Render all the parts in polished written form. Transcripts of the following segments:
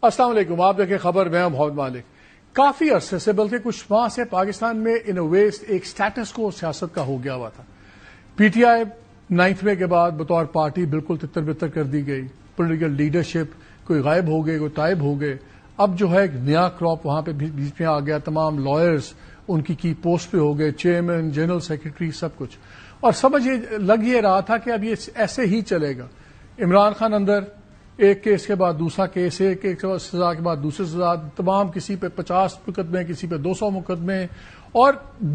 السلام علیکم، آپ دیکھیں خبر، میں محمد مالک۔ کافی عرصے سے بلکہ کچھ ماہ سے پاکستان میں ان ویسٹ ایک سٹیٹس کو سیاست کا ہو گیا ہوا تھا۔ پی ٹی آئی 9 مئی کے بعد بطور پارٹی بالکل تتر بتر کر دی گئی، پولیٹیکل لیڈرشپ کوئی غائب ہو گئے، کوئی تائب ہو گئے۔ اب جو ہے ایک نیا کراپ وہاں پہ بیچ میں آ گیا، تمام لائرز ان کی پوسٹ پہ ہو گئے، چیئرمین، جنرل سیکرٹری، سب کچھ۔ اور سمجھ لگ یہ رہا تھا کہ اب یہ ایسے ہی چلے گا۔ عمران خان اندر ایک کیس کے بعد دوسرا کیس، ایک سزا کے بعد دوسری سزا، تمام کسی پہ 50 مقدمے، کسی پہ 200 مقدمے، اور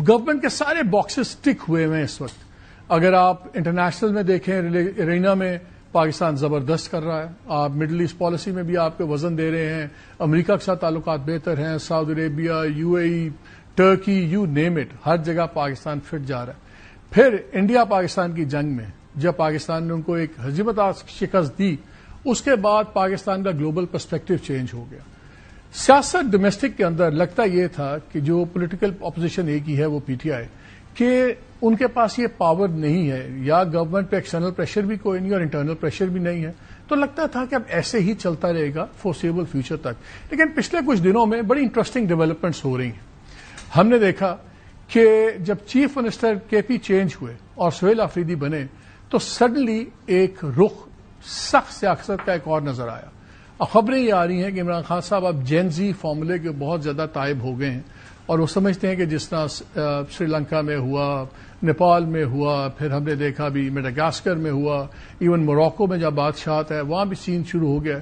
گورنمنٹ کے سارے باکسز ٹک ہوئے ہیں اس وقت۔ اگر آپ انٹرنیشنل میں دیکھیں، ارینا میں پاکستان زبردست کر رہا ہے، آپ مڈل ایسٹ پالیسی میں بھی آپ کو وزن دے رہے ہیں، امریکہ کے ساتھ تعلقات بہتر ہیں، Saudi Arabia, U A E, Turkey, you name it, ہر جگہ پاکستان فٹ جا رہا ہے۔ پھر انڈیا پاکستان کی جنگ میں جب پاکستان نے ان کو ایک ہزیمت شکست دی، اس کے بعد پاکستان کا گلوبل پرسپیکٹو چینج ہو گیا۔ سیاست ڈومیسٹک کے اندر لگتا یہ تھا کہ جو پولیٹیکل اپوزیشن ایک ہی ہے وہ پی ٹی آئی، کہ ان کے پاس یہ پاور نہیں ہے، یا گورنمنٹ پہ ایکسٹرنل پریشر بھی کوئی نہیں اور انٹرنل پریشر بھی نہیں ہے، تو لگتا تھا کہ اب ایسے ہی چلتا رہے گا فورسیبل فیوچر تک۔ لیکن پچھلے کچھ دنوں میں بڑی انٹرسٹنگ ڈیولپمنٹس ہو رہی ہیں۔ ہم نے دیکھا کہ جب chief minister K P change ہوئے اور سہیل آفریدی بنے تو سڈنلی ایک رخ سخت سیاست کا ایک اور نظر آیا۔ اور خبریں یہ آ رہی ہیں کہ عمران خان صاحب اب جین زی فارمولے کے بہت زیادہ تائب ہو گئے ہیں، اور وہ سمجھتے ہیں کہ جس طرح سری لنکا میں ہوا، نیپال میں ہوا، پھر ہم نے دیکھا بھی میڈاگاسکر میں ہوا، ایون موراکو میں جب بادشاہت ہے وہاں بھی سین شروع ہو گیا۔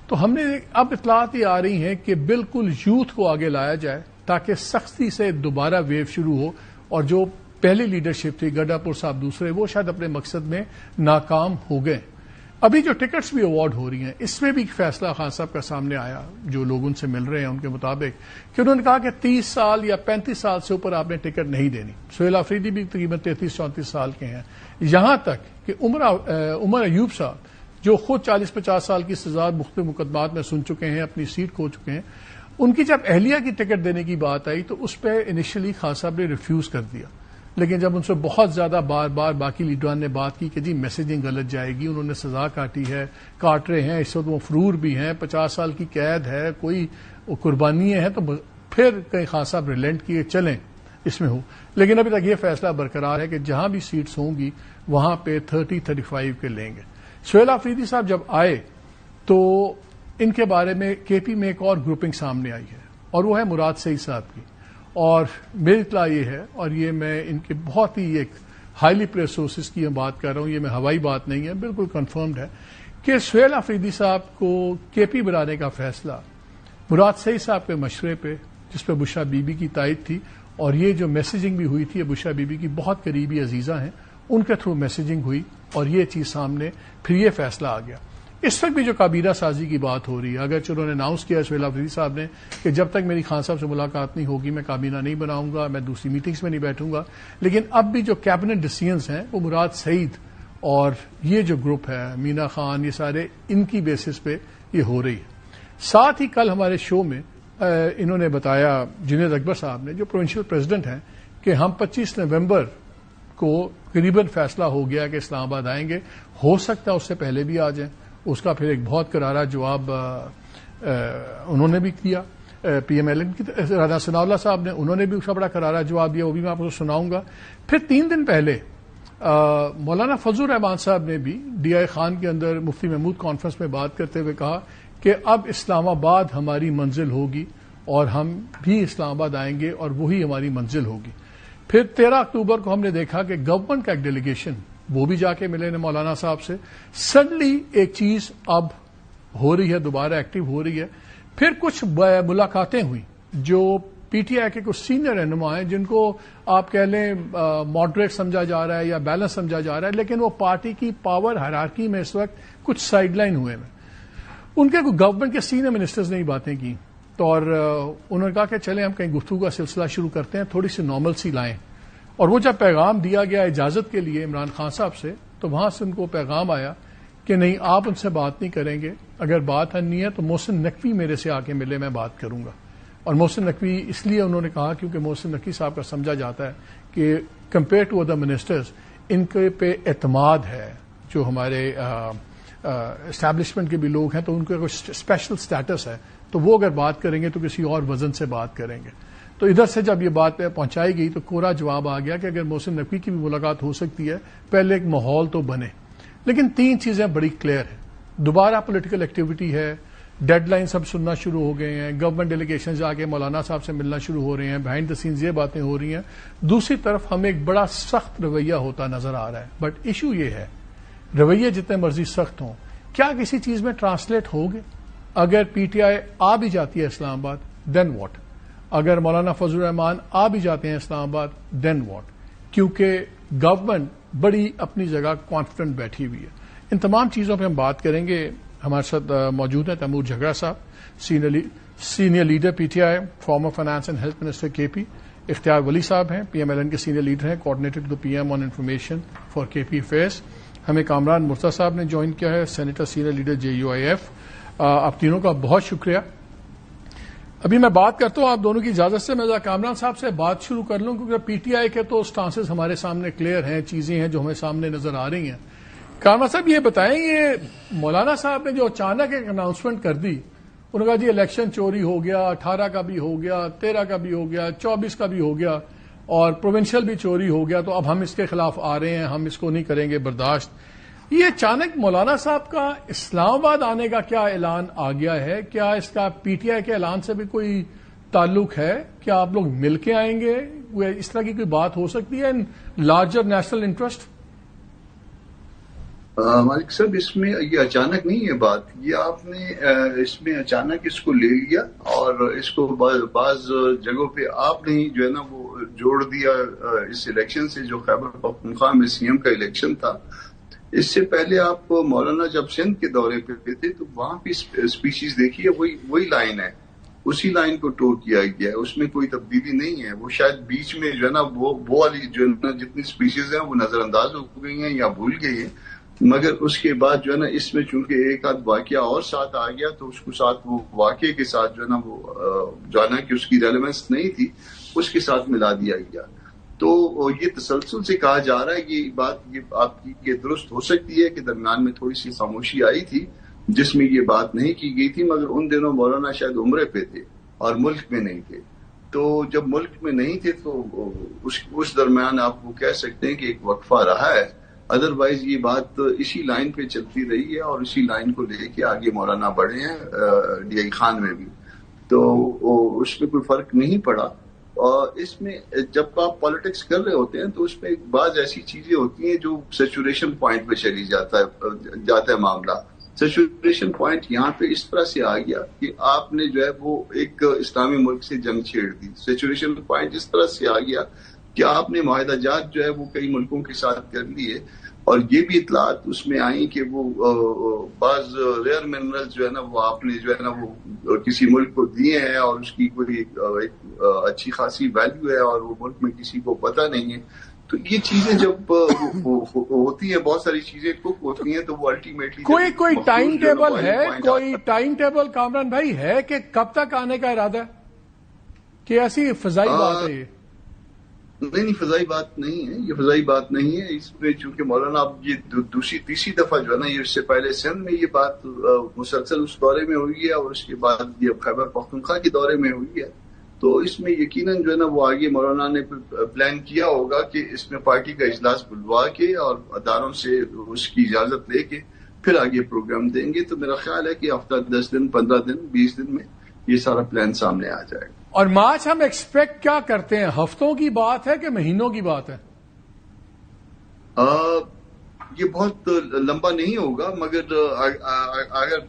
تو ہم نے اب اطلاعات یہ آ رہی ہیں کہ بالکل یوتھ کو آگے لایا جائے تاکہ سختی سے دوبارہ ویو شروع ہو، اور جو پہلی لیڈرشپ تھی گڈا پور صاحب دوسرے، وہ شاید اپنے مقصد میں ناکام ہو گئے۔ ابھی جو ٹکٹس بھی اوارڈ ہو رہی ہیں، اس میں بھی فیصلہ خان صاحب کا سامنے آیا، جو لوگ ان سے مل رہے ہیں ان کے مطابق، کہ انہوں نے کہا کہ 30 سال یا 35 سال سے اوپر آپ نے ٹکٹ نہیں دینی۔ سہیل آفریدی بھی تقریباً 33-34 سال کے ہیں، یہاں تک کہ عمر ایوب صاحب جو خود 40-50 سال کی سزا مختلف مقدمات میں سن چکے ہیں، اپنی سیٹ کھو چکے ہیں، ان کی جب اہلیہ کی ٹکٹ دینے کی بات آئی تو اس پہ انیشلی خان صاحب نے ریفیوز کر دیا۔ لیکن جب ان سے بہت زیادہ بار بار باقی لیڈران نے بات کی کہ جی میسیجنگ غلط جائے گی، انہوں نے سزا کاٹی ہے، کاٹ رہے ہیں، اس وقت وہ فرور بھی ہیں، 50 سال کی قید ہے، کوئی قربانیاں ہیں، تو پھر کہیں خان صاحب ریلینٹ کیے چلیں اس میں ہو۔ لیکن ابھی تک یہ فیصلہ برقرار ہے کہ جہاں بھی سیٹس ہوں گی وہاں پہ 30-35 کے لیں گے۔ سہیل آفریدی صاحب جب آئے تو ان کے بارے میں کے پی میں ایک اور گروپنگ سامنے آئی ہے، اور وہ ہے مراد سعید صاحب کی۔ اور میری اطلاع یہ ہے، اور یہ میں ان کے بہت ہی ایک ہائیلی پریس سورسز کی بات کر رہا ہوں، یہ میں ہوائی بات نہیں ہے، بالکل کنفرمڈ ہے کہ سہیل آفریدی صاحب کو کے پی بنانے کا فیصلہ مراد سعید صاحب کے مشورے پہ، جس پہ بشرا بی بی کی تائید تھی، اور یہ جو میسیجنگ بھی ہوئی تھی، یہ بشرا بی بی کی بہت قریبی عزیزہ ہیں، ان کے تھرو میسیجنگ ہوئی اور یہ چیز سامنے، پھر یہ فیصلہ آ گیا۔ اس وقت بھی جو کابینہ سازی کی بات ہو رہی ہے، اگرچہ انہوں نے اناؤنس کیا سہیل آفریدی صاحب نے کہ جب تک میری خان صاحب سے ملاقات نہیں ہوگی میں کابینہ نہیں بناؤں گا، میں دوسری میٹنگز میں نہیں بیٹھوں گا، لیکن اب بھی جو کیبنٹ ڈیسیژنز ہیں وہ مراد سعید اور یہ جو گروپ ہے مینا خان، یہ سارے ان کی بیسس پہ یہ ہو رہی ہے۔ ساتھ ہی کل ہمارے شو میں انہوں نے بتایا، جنید اکبر صاحب نے جو پروونشل پریزیڈنٹ ہیں، کہ ہم 25 نومبر کو قریباً فیصلہ ہو گیا کہ اسلام آباد آئیں گے، ہو سکتا ہے اس سے پہلے بھی آ جائیں۔ اس کا پھر ایک بہت کرارا جواب انہوں نے بھی دیا، پی ایم ایل این کی رانا ثناء اللہ صاحب نے، انہوں نے بھی اس کا بڑا کرارا جواب دیا، وہ بھی میں آپ کو سناؤں گا۔ پھر 3 دن پہلے مولانا فضل الرحمان صاحب نے بھی ڈی آئی خان کے اندر مفتی محمود کانفرنس میں بات کرتے ہوئے کہا کہ اب اسلام آباد ہماری منزل ہوگی اور ہم بھی اسلام آباد آئیں گے اور وہی ہماری منزل ہوگی۔ پھر 13 اکتوبر کو ہم نے دیکھا کہ گورنمنٹ کا ایک ڈیلیگیشن وہ بھی جا کے ملے نے مولانا صاحب سے۔ سڈنلی ایک چیز اب ہو رہی ہے، دوبارہ ایکٹیو ہو رہی ہے۔ پھر کچھ ملاقاتیں ہوئی جو پی ٹی آئی کے کچھ سینئر رہنما ہیں، جن کو آپ کہہ لیں ماڈریٹ سمجھا جا رہا ہے یا بیلنس سمجھا جا رہا ہے، لیکن وہ پارٹی کی پاور ہائرارکی میں اس وقت کچھ سائڈ لائن ہوئے ہیں۔ ان کے گورنمنٹ کے سینئر منسٹرز نے باتیں کی، تو اور انہوں نے کہا کہ چلیں ہم کہیں گفتگو کا سلسلہ شروع کرتے ہیں، تھوڑی سی نارمل سی لائیں۔ اور وہ جب پیغام دیا گیا اجازت کے لیے عمران خان صاحب سے، تو وہاں سے ان کو پیغام آیا کہ نہیں، آپ ان سے بات نہیں کریں گے، اگر بات نہیں ہے تو محسن نقوی میرے سے آ کے ملے، میں بات کروں گا۔ اور محسن نقوی اس لیے انہوں نے کہا کیونکہ محسن نقوی صاحب کا سمجھا جاتا ہے کہ کمپیئر ٹو ادر منسٹرز ان کے پہ اعتماد ہے جو ہمارے اسٹیبلشمنٹ کے بھی لوگ ہیں تو ان کا کوئی اسپیشل اسٹیٹس ہے، تو وہ اگر بات کریں گے تو کسی اور وزن سے بات کریں گے. تو ادھر سے جب یہ بات پہنچائی گئی تو کوڑا جواب آ گیا کہ اگر محسن نقوی کی بھی ملاقات ہو سکتی ہے، پہلے ایک ماحول تو بنے. لیکن 3 چیزیں بڑی کلیئر ہیں. دوبارہ پولیٹیکل ایکٹیویٹی ہے، ڈیڈ لائن سب سننا شروع ہو گئے ہیں، گورنمنٹ ڈیلیگیشن جا کے مولانا صاحب سے ملنا شروع ہو رہے ہیں، بہائنڈ دا سینز یہ باتیں ہو رہی ہیں. دوسری طرف ہمیں ایک بڑا سخت رویہ ہوتا نظر آ رہا ہے. بٹ ایشو یہ ہے رویے جتنے مرضی سخت ہوں، کیا کسی چیز میں ٹرانسلیٹ ہوگے؟ اگر پی ٹی آئی آ بھی جاتی ہے اسلام آباد، دین واٹ؟ اگر مولانا فضل الرحمان آ بھی جاتے ہیں اسلام آباد، دین واٹ؟ کیونکہ گورنمنٹ بڑی اپنی جگہ کانفیڈنٹ بیٹھی ہوئی ہے. ان تمام چیزوں پہ ہم بات کریں گے. ہمارے ساتھ موجود ہیں تیمور جھگڑا صاحب، senior leader P T I, former finance and health minister K P. Ikhtiar Wali صاحب ہیں، پی ایم ایل این کے سینئر لیڈر ہیں، coordinator to P M on information for K P affairs. ہمیں کامران مرتضی صاحب نے جوائن کیا ہے، senator senior leader J U I F. آپ تینوں کا بہت شکریہ. ابھی میں بات کرتا ہوں آپ دونوں کی اجازت سے، میں کامران صاحب سے بات شروع کر لوں کیونکہ پی ٹی آئی کے تو سٹانسز ہمارے سامنے کلیئر ہیں، چیزیں ہیں جو ہمیں سامنے نظر آ رہی ہیں. کامران صاحب یہ بتائیں، یہ مولانا صاحب نے جو اچانک ایک اناؤنسمنٹ کر دی، انہوں نے کہا جی الیکشن چوری ہو گیا، 18 کا بھی ہو گیا، 13 کا بھی ہو گیا، 24 کا بھی ہو گیا اور پروونشل بھی چوری ہو گیا، تو اب ہم اس کے خلاف آ رہے ہیں، ہم اس کو نہیں کریں گے برداشت. یہ اچانک مولانا صاحب کا اسلام آباد آنے کا کیا اعلان آ گیا ہے؟ کیا اس کا پی ٹی آئی کے اعلان سے بھی کوئی تعلق ہے؟ کیا آپ لوگ مل کے آئیں گے؟ اس طرح کی کوئی بات ہو سکتی ہے ان لارجر نیشنل انٹرسٹ؟ مالک صاحب، اس میں یہ اچانک نہیں ہے بات، یہ آپ نے اس میں اچانک اس کو لے لیا اور اس کو بعض جگہوں پہ آپ نے جو ہے نا وہ جوڑ دیا اس الیکشن سے، جو خیبر پختونخوا میں سی ایم کا الیکشن تھا. اس سے پہلے آپ مولانا جب سندھ کے دورے پہ تھے تو وہاں پہ اسپیچیز دیکھیے، وہی لائن ہے، اسی لائن کو ٹور کیا گیا ہے، اس میں کوئی تبدیلی نہیں ہے. وہ شاید بیچ میں جو ہے نا وہ والی جو ہے نا جتنی اسپیچیز ہیں وہ نظر انداز ہو گئی ہیں یا بھول گئی ہیں، مگر اس کے بعد جو ہے نا اس میں چونکہ ایک آدھ واقعہ اور ساتھ آ گیا تو اس کو ساتھ وہ واقعے کے ساتھ جو ہے نا وہ جانا کہ اس کی ریلیونس نہیں تھی، اس کے ساتھ ملا دیا گیا. تو یہ تسلسل سے کہا جا رہا ہے کہ یہ بات یہ آپ کی درست ہو سکتی ہے کہ درمیان میں تھوڑی سی خاموشی آئی تھی جس میں یہ بات نہیں کی گئی تھی، مگر ان دنوں مولانا شاید عمرے پہ تھے اور ملک میں نہیں تھے. تو جب ملک میں نہیں تھے تو اس درمیان آپ وہ کہہ سکتے ہیں کہ ایک وقفہ رہا ہے. ادروائز یہ بات اسی لائن پہ چلتی رہی ہے اور اسی لائن کو لے کے آگے مولانا بڑھے ہیں ڈی آئی خان میں بھی، تو اس میں کوئی فرق نہیں پڑا. اور اس میں جب آپ پالیٹکس کر رہے ہوتے ہیں تو اس میں بعض ایسی چیزیں ہوتی ہیں جو سیچوریشن پوائنٹ پہ چلی جاتا ہے معاملہ. سیچوریشن پوائنٹ یہاں پہ اس طرح سے آ گیا کہ آپ نے جو ہے وہ ایک اسلامی ملک سے جنگ چھیڑ دی. سیچوریشن پوائنٹ اس طرح سے آ گیا کہ آپ نے معاہدہ جات جو ہے وہ کئی ملکوں کے ساتھ کر لیے اور یہ بھی اطلاعات اس میں آئیں کہ وہ بعض ریئر منرل جو ہے نا وہ آپ نے جو ہے نا وہ کسی ملک کو دیے ہیں اور اس کی کوئی ایک اچھی خاصی ویلیو ہے اور وہ ملک میں کسی کو پتہ نہیں ہے. تو یہ چیزیں جب ہوتی ہیں، بہت ساری چیزیں کوک ہوتی ہیں، تو وہ الٹیمیٹلی کوئی ٹائم ٹیبل ہے، کوئی ٹائم ٹیبل کامران بھائی ہے کہ کب تک آنے کا ارادہ ہے کہ ایسی فضائی بات ہے؟ یہ نہیں، فضائی بات نہیں ہے، یہ فضائی بات نہیں ہے. اس میں چونکہ مولانا اب یہ تیسری دفعہ جو ہے نا، یہ اس سے پہلے سندھ میں یہ بات مسلسل اس دورے میں ہوئی ہے اور اس کے بعد یہ خیبر پختونخوا کے دورے میں ہوئی ہے. تو اس میں یقیناً جو ہے نا وہ آگے مولانا نے پلان کیا ہوگا کہ اس میں پارٹی کا اجلاس بلوا کے اور اداروں سے اس کی اجازت لے کے پھر آگے پروگرام دیں گے. تو میرا خیال ہے کہ ہفتہ 10 دن 15 دن 20 دن میں یہ سارا پلان سامنے آ جائے گا. اور مارچ ہم ایکسپیکٹ کیا کرتے ہیں؟ ہفتوں کی بات ہے کہ مہینوں کی بات ہے؟ یہ بہت لمبا نہیں ہوگا، مگر اگر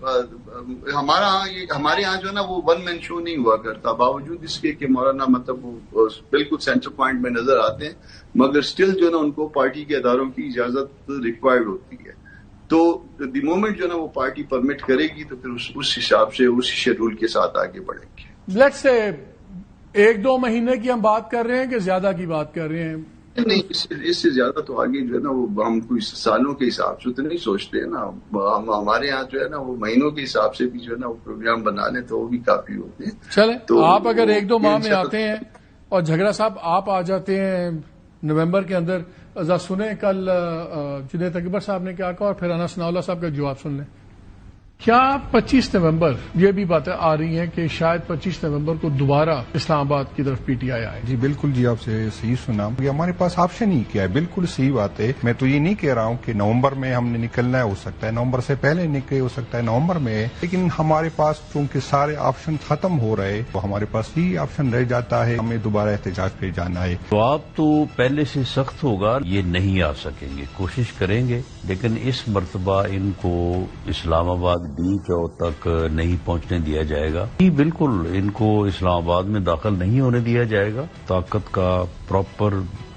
ہمارے یہاں جو ہے نا وہ ون مین شو نہیں ہوا کرتا، باوجود اس کے کہ مولانا مطلب وہ بالکل سینٹر پوائنٹ میں نظر آتے ہیں، مگر سٹل جو ہے نا ان کو پارٹی کے اداروں کی اجازت ریکوائرڈ ہوتی ہے. تو دی مومنٹ جو ہے نا وہ پارٹی پرمٹ کرے گی تو پھر اس حساب سے اس شیڈول کے ساتھ آگے بڑھیں گے. لیٹس سے 1-2 مہینے کی ہم بات کر رہے ہیں کہ زیادہ کی بات کر رہے ہیں؟ نہیں، اس سے زیادہ تو آگے جو ہے نا وہ ہم کوئی سالوں کے حساب سے تو نہیں سوچتے ہیں نا. ہمارے یہاں جو ہے نا وہ مہینوں کے حساب سے بھی جو ہے نا وہ پروگرام بنا لیں تو وہ بھی کافی ہوتے ہیں. چلیں، تو آپ اگر 1-2 ماہ میں آتے ہیں اور جھگڑا صاحب آپ آ جاتے ہیں نومبر کے اندر، ذرا سنیں کل جنید اکبر صاحب نے کیا کہا اور پھر انس ثناء اللہ صاحب کا جواب سن لیں. کیا 25 نومبر یہ بھی باتیں آ رہی ہیں کہ شاید 25 نومبر کو دوبارہ اسلام آباد کی طرف پی ٹی آئی آئے؟ جی بالکل جی، آپ سے صحیح سنا. یہ ہمارے پاس آپشن ہی کیا ہے، بالکل صحیح بات ہے. میں تو یہ نہیں کہہ رہا ہوں کہ نومبر میں ہم نے نکلنا ہے، ہو سکتا ہے نومبر سے پہلے نکلے، ہو سکتا ہے نومبر میں، لیکن ہمارے پاس چونکہ سارے آپشن ختم ہو رہے تو ہمارے پاس ہی آپشن رہ جاتا ہے، ہمیں دوبارہ احتجاج پہ جانا ہے. جواب تو پہلے سے سخت ہوگا، یہ نہیں آ سکیں گے، کوشش کریں گے، لیکن اس مرتبہ ان کو اسلام آباد ڈی چوک تک نہیں پہنچنے دیا جائے گا. جی بالکل، ان کو اسلام آباد میں داخل نہیں ہونے دیا جائے گا. طاقت کا پراپر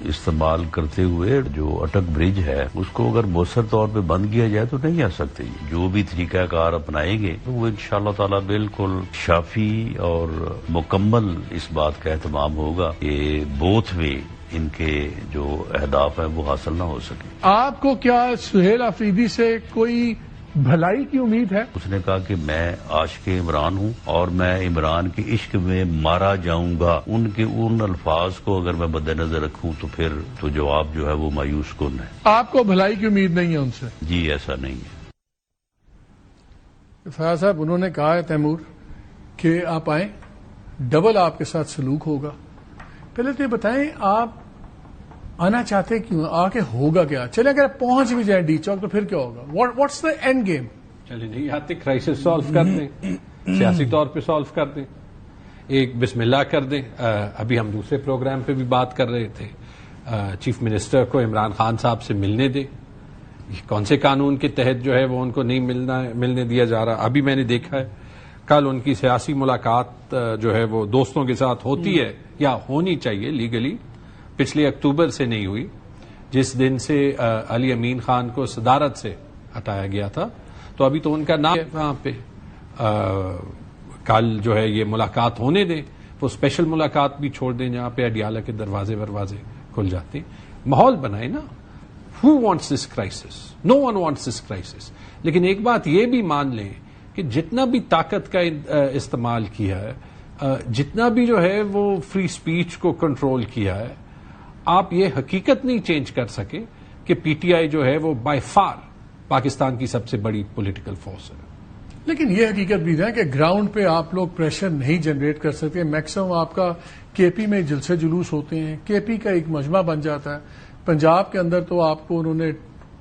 استعمال کرتے ہوئے جو اٹک برج ہے اس کو اگر مؤثر طور پہ بند کیا جائے تو نہیں آ سکتے. جو بھی طریقہ کار اپنائیں گے تو وہ انشاءاللہ تعالی بالکل شافی اور مکمل اس بات کا اہتمام ہوگا کہ بوتھ وے ان کے جو اہداف ہیں وہ حاصل نہ ہو سکے. آپ کو کیا سہیل آفریدی سے کوئی بھلائی کی امید ہے؟ اس نے کہا کہ میں عاشق عمران ہوں اور میں عمران کے عشق میں مارا جاؤں گا. ان کے ان الفاظ کو اگر میں مد نظر رکھوں تو پھر تو جواب جو ہے وہ مایوس کن ہے. آپ کو بھلائی کی امید نہیں ہے ان سے؟ جی ایسا نہیں ہے. فیاض صاحب انہوں نے کہا ہے تیمور کہ آپ آئیں، ڈبل آپ کے ساتھ سلوک ہوگا. پہلے تو یہ بتائیں آپ آنا چاہتے کیوں؟ آ کے ہوگا کیا؟ چلے اگر پہنچ بھی جائیں ڈی چوک تو پھر کیا ہوگا؟ What's the and game? چلے نہیں آتے، کرائسس سالو کر دیں، سیاسی طور پہ سالو کر دیں، ایک بسم اللہ کر دیں. ابھی ہم دوسرے پروگرام پہ بھی بات کر رہے تھے، چیف منسٹر کو عمران خان صاحب سے ملنے دیں. کون سے قانون کے تحت جو ہے وہ ان کو نہیں ملنے دیا جا رہا؟ ابھی میں نے دیکھا ہے کل ان کی سیاسی ملاقات جو ہے وہ دوستوں کے ساتھ ہوتی ہے یا ہونی چاہیے لیگلی، پچھلے اکتوبر سے نہیں ہوئی، جس دن سے علی امین خان کو صدارت سے ہٹایا گیا تھا. تو ابھی تو ان کا نام ہے وہاں پہ. کل جو ہے یہ ملاقات ہونے دیں، وہ اسپیشل ملاقات بھی چھوڑ دیں جہاں پہ اڈیالہ کے دروازے کھل جاتے ہیں. ماحول بنائے نا. Who wants this crisis? No one wants this crisis. لیکن ایک بات یہ بھی مان لیں کہ جتنا بھی طاقت کا استعمال کیا ہے، جتنا بھی جو ہے وہ فری سپیچ کو کنٹرول کیا ہے، آپ یہ حقیقت نہیں چینج کر سکے کہ پی ٹی آئی جو ہے وہ بائی فار پاکستان کی سب سے بڑی پولیٹیکل فورس ہے. لیکن یہ حقیقت بھی ہے کہ گراؤنڈ پہ آپ لوگ پریشر نہیں جنریٹ کر سکتے. میکسیمم آپ کا کے پی میں جلسے جلوس ہوتے ہیں، کے پی کا ایک مجمع بن جاتا ہے. پنجاب کے اندر تو آپ کو انہوں نے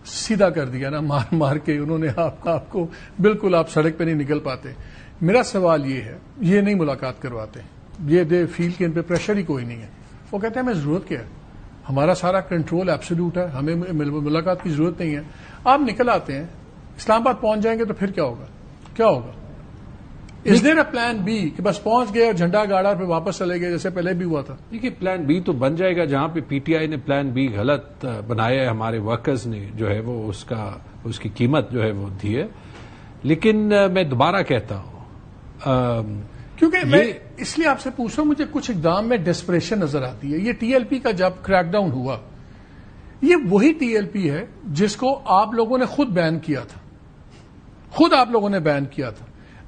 سیدھا کر دیا نا، مار مار کے انہوں نے آپ کو بالکل آپ سڑک پہ نہیں نکل پاتے. میرا سوال یہ ہے، یہ نہیں ملاقات کرواتے، یہ دے فیل کہ ان پہ پریشر ہی کوئی نہیں ہے. وہ کہتے ہیں ہمیں ضرورت کیا ہے، ہمارا سارا کنٹرول ایبسولوٹ ہے، ہمیں ملاقات کی ضرورت نہیں ہے. آپ نکل آتے ہیں، اسلام آباد پہنچ جائیں گے تو پھر کیا ہوگا؟ کیا ہوگا؟ از دیر اے پلان بی کہ بس پہنچ گئے اور جھنڈا گاڑا پھر واپس چلے گئے جیسے پہلے بھی ہوا تھا؟ دیکھیے پلان بی تو بن جائے گا جہاں پہ پی ٹی آئی نے پلان بی غلط بنایا ہے، ہمارے ورکرز نے جو ہے وہ اس کی قیمت جو ہے وہ دی ہے. لیکن میں دوبارہ کہتا ہوں کیونکہ میں اس لیے آپ سے پوچھ رہا ہوں، مجھے کچھ اقدام میں ڈیسپریشن نظر آتی ہے. یہ ٹی ایل پی کا جب کریک ڈاؤن ہوا، یہ وہی ٹی ایل پی ہے جس کو آپ لوگوں نے خود بین کیا تھا، خود آپ لوگوں نے بین کیا تھا.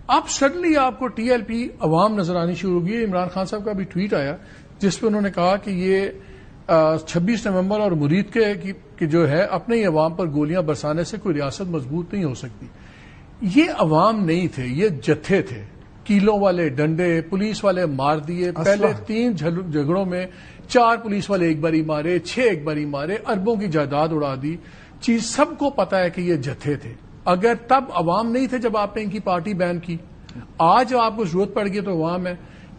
اب سڈنلی آپ کو ٹی ایل پی عوام نظر آنی شروع ہو گئی. عمران خان صاحب کا بھی ٹویٹ آیا جس پہ انہوں نے کہا کہ یہ 26 نومبر اور مرید کے جو ہے اپنے ہی عوام پر گولیاں برسانے سے کوئی ریاست مضبوط نہیں ہو سکتی. یہ عوام نہیں تھے، یہ جتھے تھے، کیلوں والے ڈنڈے پولیس والے مار دیے. پہلے 3 جھگڑوں میں 4 پولیس والے ایک باری مارے، 6 ایک باری مارے، اربوں کی جائیداد اڑا دی. چیز سب کو پتا ہے کہ یہ جتھے تھے. اگر تب عوام نہیں تھے جب آپ نے ان کی پارٹی بین کی، آج آپ کو ضرورت پڑ گئی تو عوام ہے.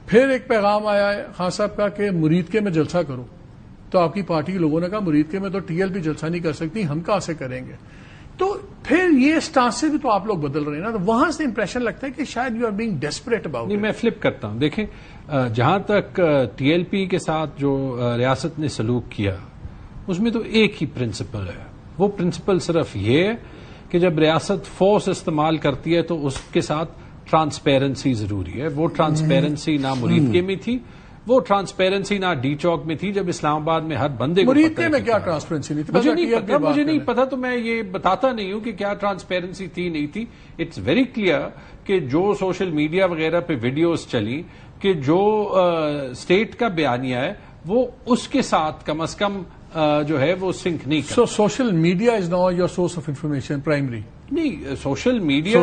پھر ایک پیغام آیا ہے خان صاحب کا کہ مرید کے میں جلسہ کرو، تو آپ کی پارٹی کے لوگوں نے کہا مرید کے میں تو ٹی ایل پی جلسہ نہیں کر سکتی، ہم کہاں سے کریں گے. تو پھر یہ اسٹانسز بھی تو آپ لوگ بدل رہے ہیں نا. تو وہاں سے امپریشن لگتا ہے کہ شاید you are being desperate about. نہیں، میں فلپ کرتا ہوں. دیکھیں جہاں تک ٹی ایل پی کے ساتھ جو ریاست نے سلوک کیا اس میں تو ایک ہی پرنسپل ہے. وہ پرنسپل صرف یہ ہے کہ جب ریاست فورس استعمال کرتی ہے تو اس کے ساتھ ٹرانسپیرنسی ضروری ہے. وہ ٹرانسپیرنسی نہ مرید کے میں تھی، وہ ٹرانسپیرنسی نہ ڈی چوک میں تھی جب اسلام آباد میں ہر بندے کو مرید کے میں کیا ٹرانسپیرنسی نہیں تھی؟ مجھے نہیں پتا تو میں یہ بتاتا نہیں ہوں کہ کیا ٹرانسپیرنسی تھی نہیں تھی. اٹس ویری کلیئر کہ جو سوشل میڈیا وغیرہ پہ ویڈیوز چلی کہ جو اسٹیٹ کا بیانیہ ہے وہ اس کے ساتھ کم از کم جو ہے وہ سنک نہیں کرتا. So social media is now your source of information primary. نہیں سوشل میڈیا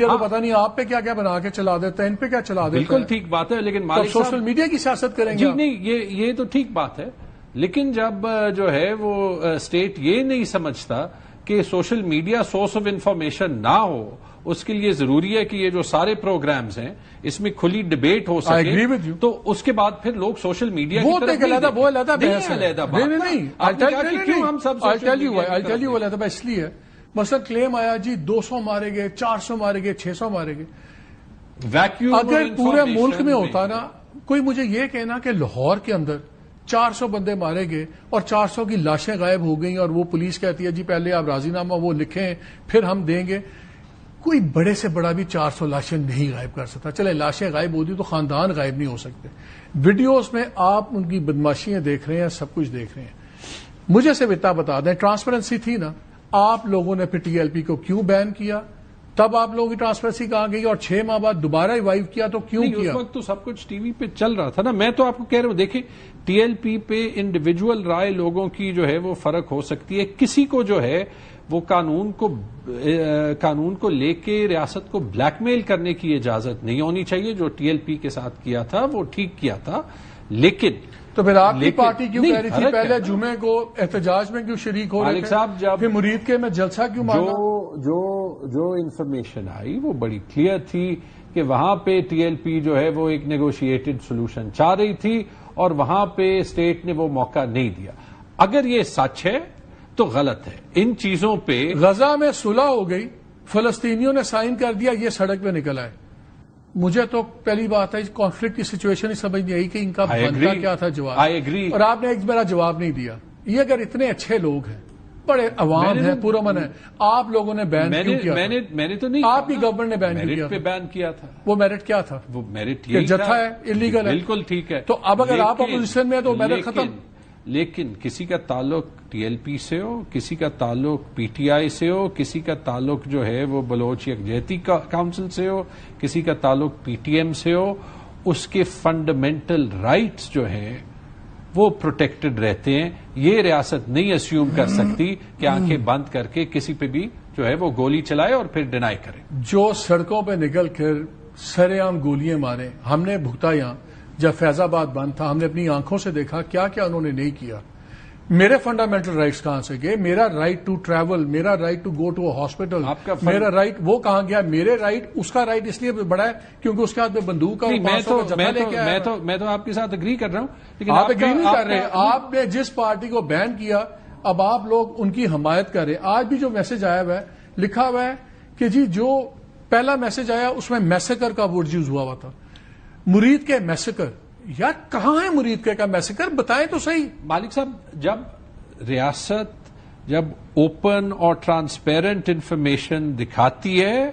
تو پتا نہیں آپ پہ کیا کیا بنا کے چلا دیتا ہے, ان پہ کیا چلا دیتا ہے. بالکل ٹھیک بات ہے, لیکن مالک سوشل میڈیا کی سیاست کریں گے. جی نہیں, یہ تو ٹھیک بات ہے, لیکن جب جو ہے وہ اسٹیٹ یہ نہیں سمجھتا کہ social media source of information نہ ہو, اس کے لیے ضروری ہے کہ یہ جو سارے پروگرامز ہیں اس میں کھلی ڈبیٹ ہو سکے, تو اس کے بعد پھر لوگ سوشل میڈیا وہ علیحدہ بحث ہے. نہیں, اس لیے مثلا کلیم آیا جی 200 مارے گئے, 400 مارے گئے, 600 مارے گئے. ویکیوم اگر پورے ملک میں ہوتا نا, کوئی مجھے یہ کہنا کہ لاہور کے اندر 400 بندے مارے گئے اور 400 کی لاشیں غائب ہو گئیں اور وہ پولیس کہتی ہے جی پہلے آپ راضی نامہ وہ لکھیں پھر ہم دیں گے. کوئی بڑے سے بڑا بھی 400 لاشیں نہیں غائب کر سکتا. چلے لاشیں غائب ہوتی تو خاندان غائب نہیں ہو سکتے. ویڈیوز میں آپ ان کی بدماشیاں دیکھ رہے ہیں, سب کچھ دیکھ رہے ہیں. مجھے صرف اتنا بتا دیں, ٹرانسپیرنسی تھی نا, آپ لوگوں نے پھر ٹی ایل پی کو کیوں بین کیا؟ تب آپ لوگوں کی ٹرانسپیرنسی کہاں گئی, اور 6 ماہ بعد دوبارہ ریوائیو کیا تو کیوں کیا؟ اس وقت تو سب کچھ ٹی وی پہ چل رہا تھا نا. میں تو آپ کو کہہ رہا ہوں, دیکھیں ٹی ایل پی پہ انڈیویجول رائے لوگوں کی جو ہے وہ فرق ہو سکتی ہے. کسی کو جو ہے وہ قانون کو لے کے ریاست کو بلیک میل کرنے کی اجازت نہیں ہونی چاہیے. جو ٹی ایل پی کے ساتھ کیا تھا وہ ٹھیک کیا تھا, لیکن تو پھر آپ کی پارٹی کیوں کہہ رہی تھی پہلے جمعے کو احتجاج میں کیوں شریک ہو رہے تھے, پھر مرید کے میں جلسہ کیوں مانگا؟ جو انفارمیشن آئی وہ بڑی کلیئر تھی کہ وہاں پہ ٹی ایل پی جو ہے وہ ایک نیگوشیٹڈ سولوشن چاہ رہی تھی اور وہاں پہ اسٹیٹ نے وہ موقع نہیں دیا. اگر یہ سچ ہے تو غلط ہے. ان چیزوں پہ غزہ میں صلح ہو گئی, فلسطینیوں نے سائن کر دیا, یہ سڑک پہ نکل آئے. مجھے تو پہلی بات ہے کانفلکٹ کی سچویشن ہی سمجھ نہیں آئی کہ ان کا بنتا کیا تھا جواب. اور آپ نے ایک میرا جواب نہیں دیا. یہ اگر اتنے اچھے لوگ ہیں, بڑے عوام ہیں, پرامن ہیں, آپ لوگوں نے بین کیوں کیا؟ میں نے تو نہیں, آپ کی گورنمنٹ نے بین کیوں کیا؟ بین کیا تھا. وہ میرٹ کیا تھا؟ وہ میرٹ جتھا ہے, انلیگل ہے. بالکل ٹھیک ہے. تو اب اگر آپ اپوزیشن میں تو میرٹ ختم. لیکن کسی کا تعلق ٹی ایل پی سے ہو, کسی کا تعلق پی ٹی آئی سے ہو, کسی کا تعلق جو ہے وہ بلوچ یکجہتی کاؤنسل سے ہو, کسی کا تعلق پی ٹی ایم سے ہو, اس کے فنڈامنٹل رائٹس جو ہیں وہ پروٹیکٹڈ رہتے ہیں. یہ ریاست نہیں اسیوم کر سکتی کہ آنکھیں بند کر کے کسی پہ بھی جو ہے وہ گولی چلائے اور پھر ڈینائی کرے. جو سڑکوں پہ نکل کر سرے عام گولیاں مارے ہم نے بھگتا. یہاں جب فیض آباد بند تھا ہم نے اپنی آنکھوں سے دیکھا کیا کیا انہوں نے نہیں کیا. میرے فنڈامنٹل رائٹس کہاں سے گئے؟ میرا رائٹ ٹو ٹریول, میرا right to go to a hospital, میرا رائٹ وہ کہاں گیا؟ میرے رائٹ, اس کا رائٹ اس لیے بڑا ہے کیونکہ اس کے ہاتھ میں بندوق ہے. میں تو آپ کے ساتھ اگری کر رہا ہوں, لیکن آپ اگری نہیں کر رہے. آپ نے جس پارٹی کو بین کیا اب آپ لوگ ان کی حمایت کر رہے ہیں. آج بھی جو میسج آیا ہوا ہے, لکھا ہوا ہے کہ جی جو پہلا میسج آیا اس میں میسیکر کا ورڈ یوز ہوا تھا. مرید کے میسیکر, یار کہاں ہے مرید کا میسیکر؟ بتائیں تو صحیح. مالک صاحب, جب ریاست جب اوپن اور ٹرانسپیرنٹ انفارمیشن دکھاتی ہے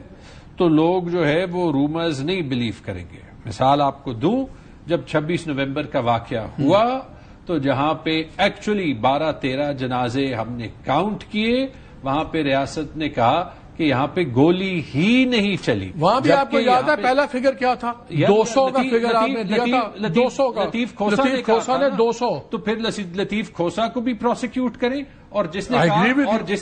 تو لوگ جو ہے وہ رومرز نہیں بلیو کریں گے. مثال آپ کو دوں, جب 26 نومبر کا واقعہ ہوا تو جہاں پہ ایکچولی 12-13 جنازے ہم نے کاؤنٹ کیے, وہاں پہ ریاست نے کہا کہ یہاں پہ گولی ہی نہیں چلی. وہاں بھی آپ کو یاد ہے پہلا فگر کیا تھا؟ 200 کا فگر آپ نے دیا تھا. 200 کا. لطیف کھوسا نے 200. تو پھر لطیف کھوسا کو بھی پروسیکیوٹ کریں, اور جس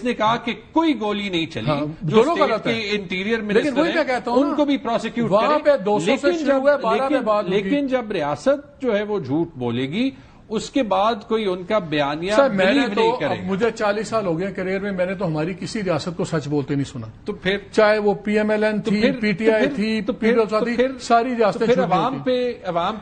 نے کہا کہ کوئی گولی نہیں چلی, جو اسٹیٹ کے انٹیریئر منسٹر ہیں ان کو بھی پروسیکیوٹ کریں. وہاں پہ 200 سے شروع ہوئے, 12 میں بعد. لیکن جب ریاست جو ہے وہ جھوٹ بولے گی اس کے بعد کوئی ان کا بیانیہ بلیو نہیں کرے. مجھے 40 سال ہو گئے کیریئر میں, میں نے تو ہماری کسی ریاست کو سچ بولتے نہیں سنا. تو پھر چاہے وہ پی ایم ایل این تھی, پی ٹی آئی تھی, ساری ریاستیں. پھر عوام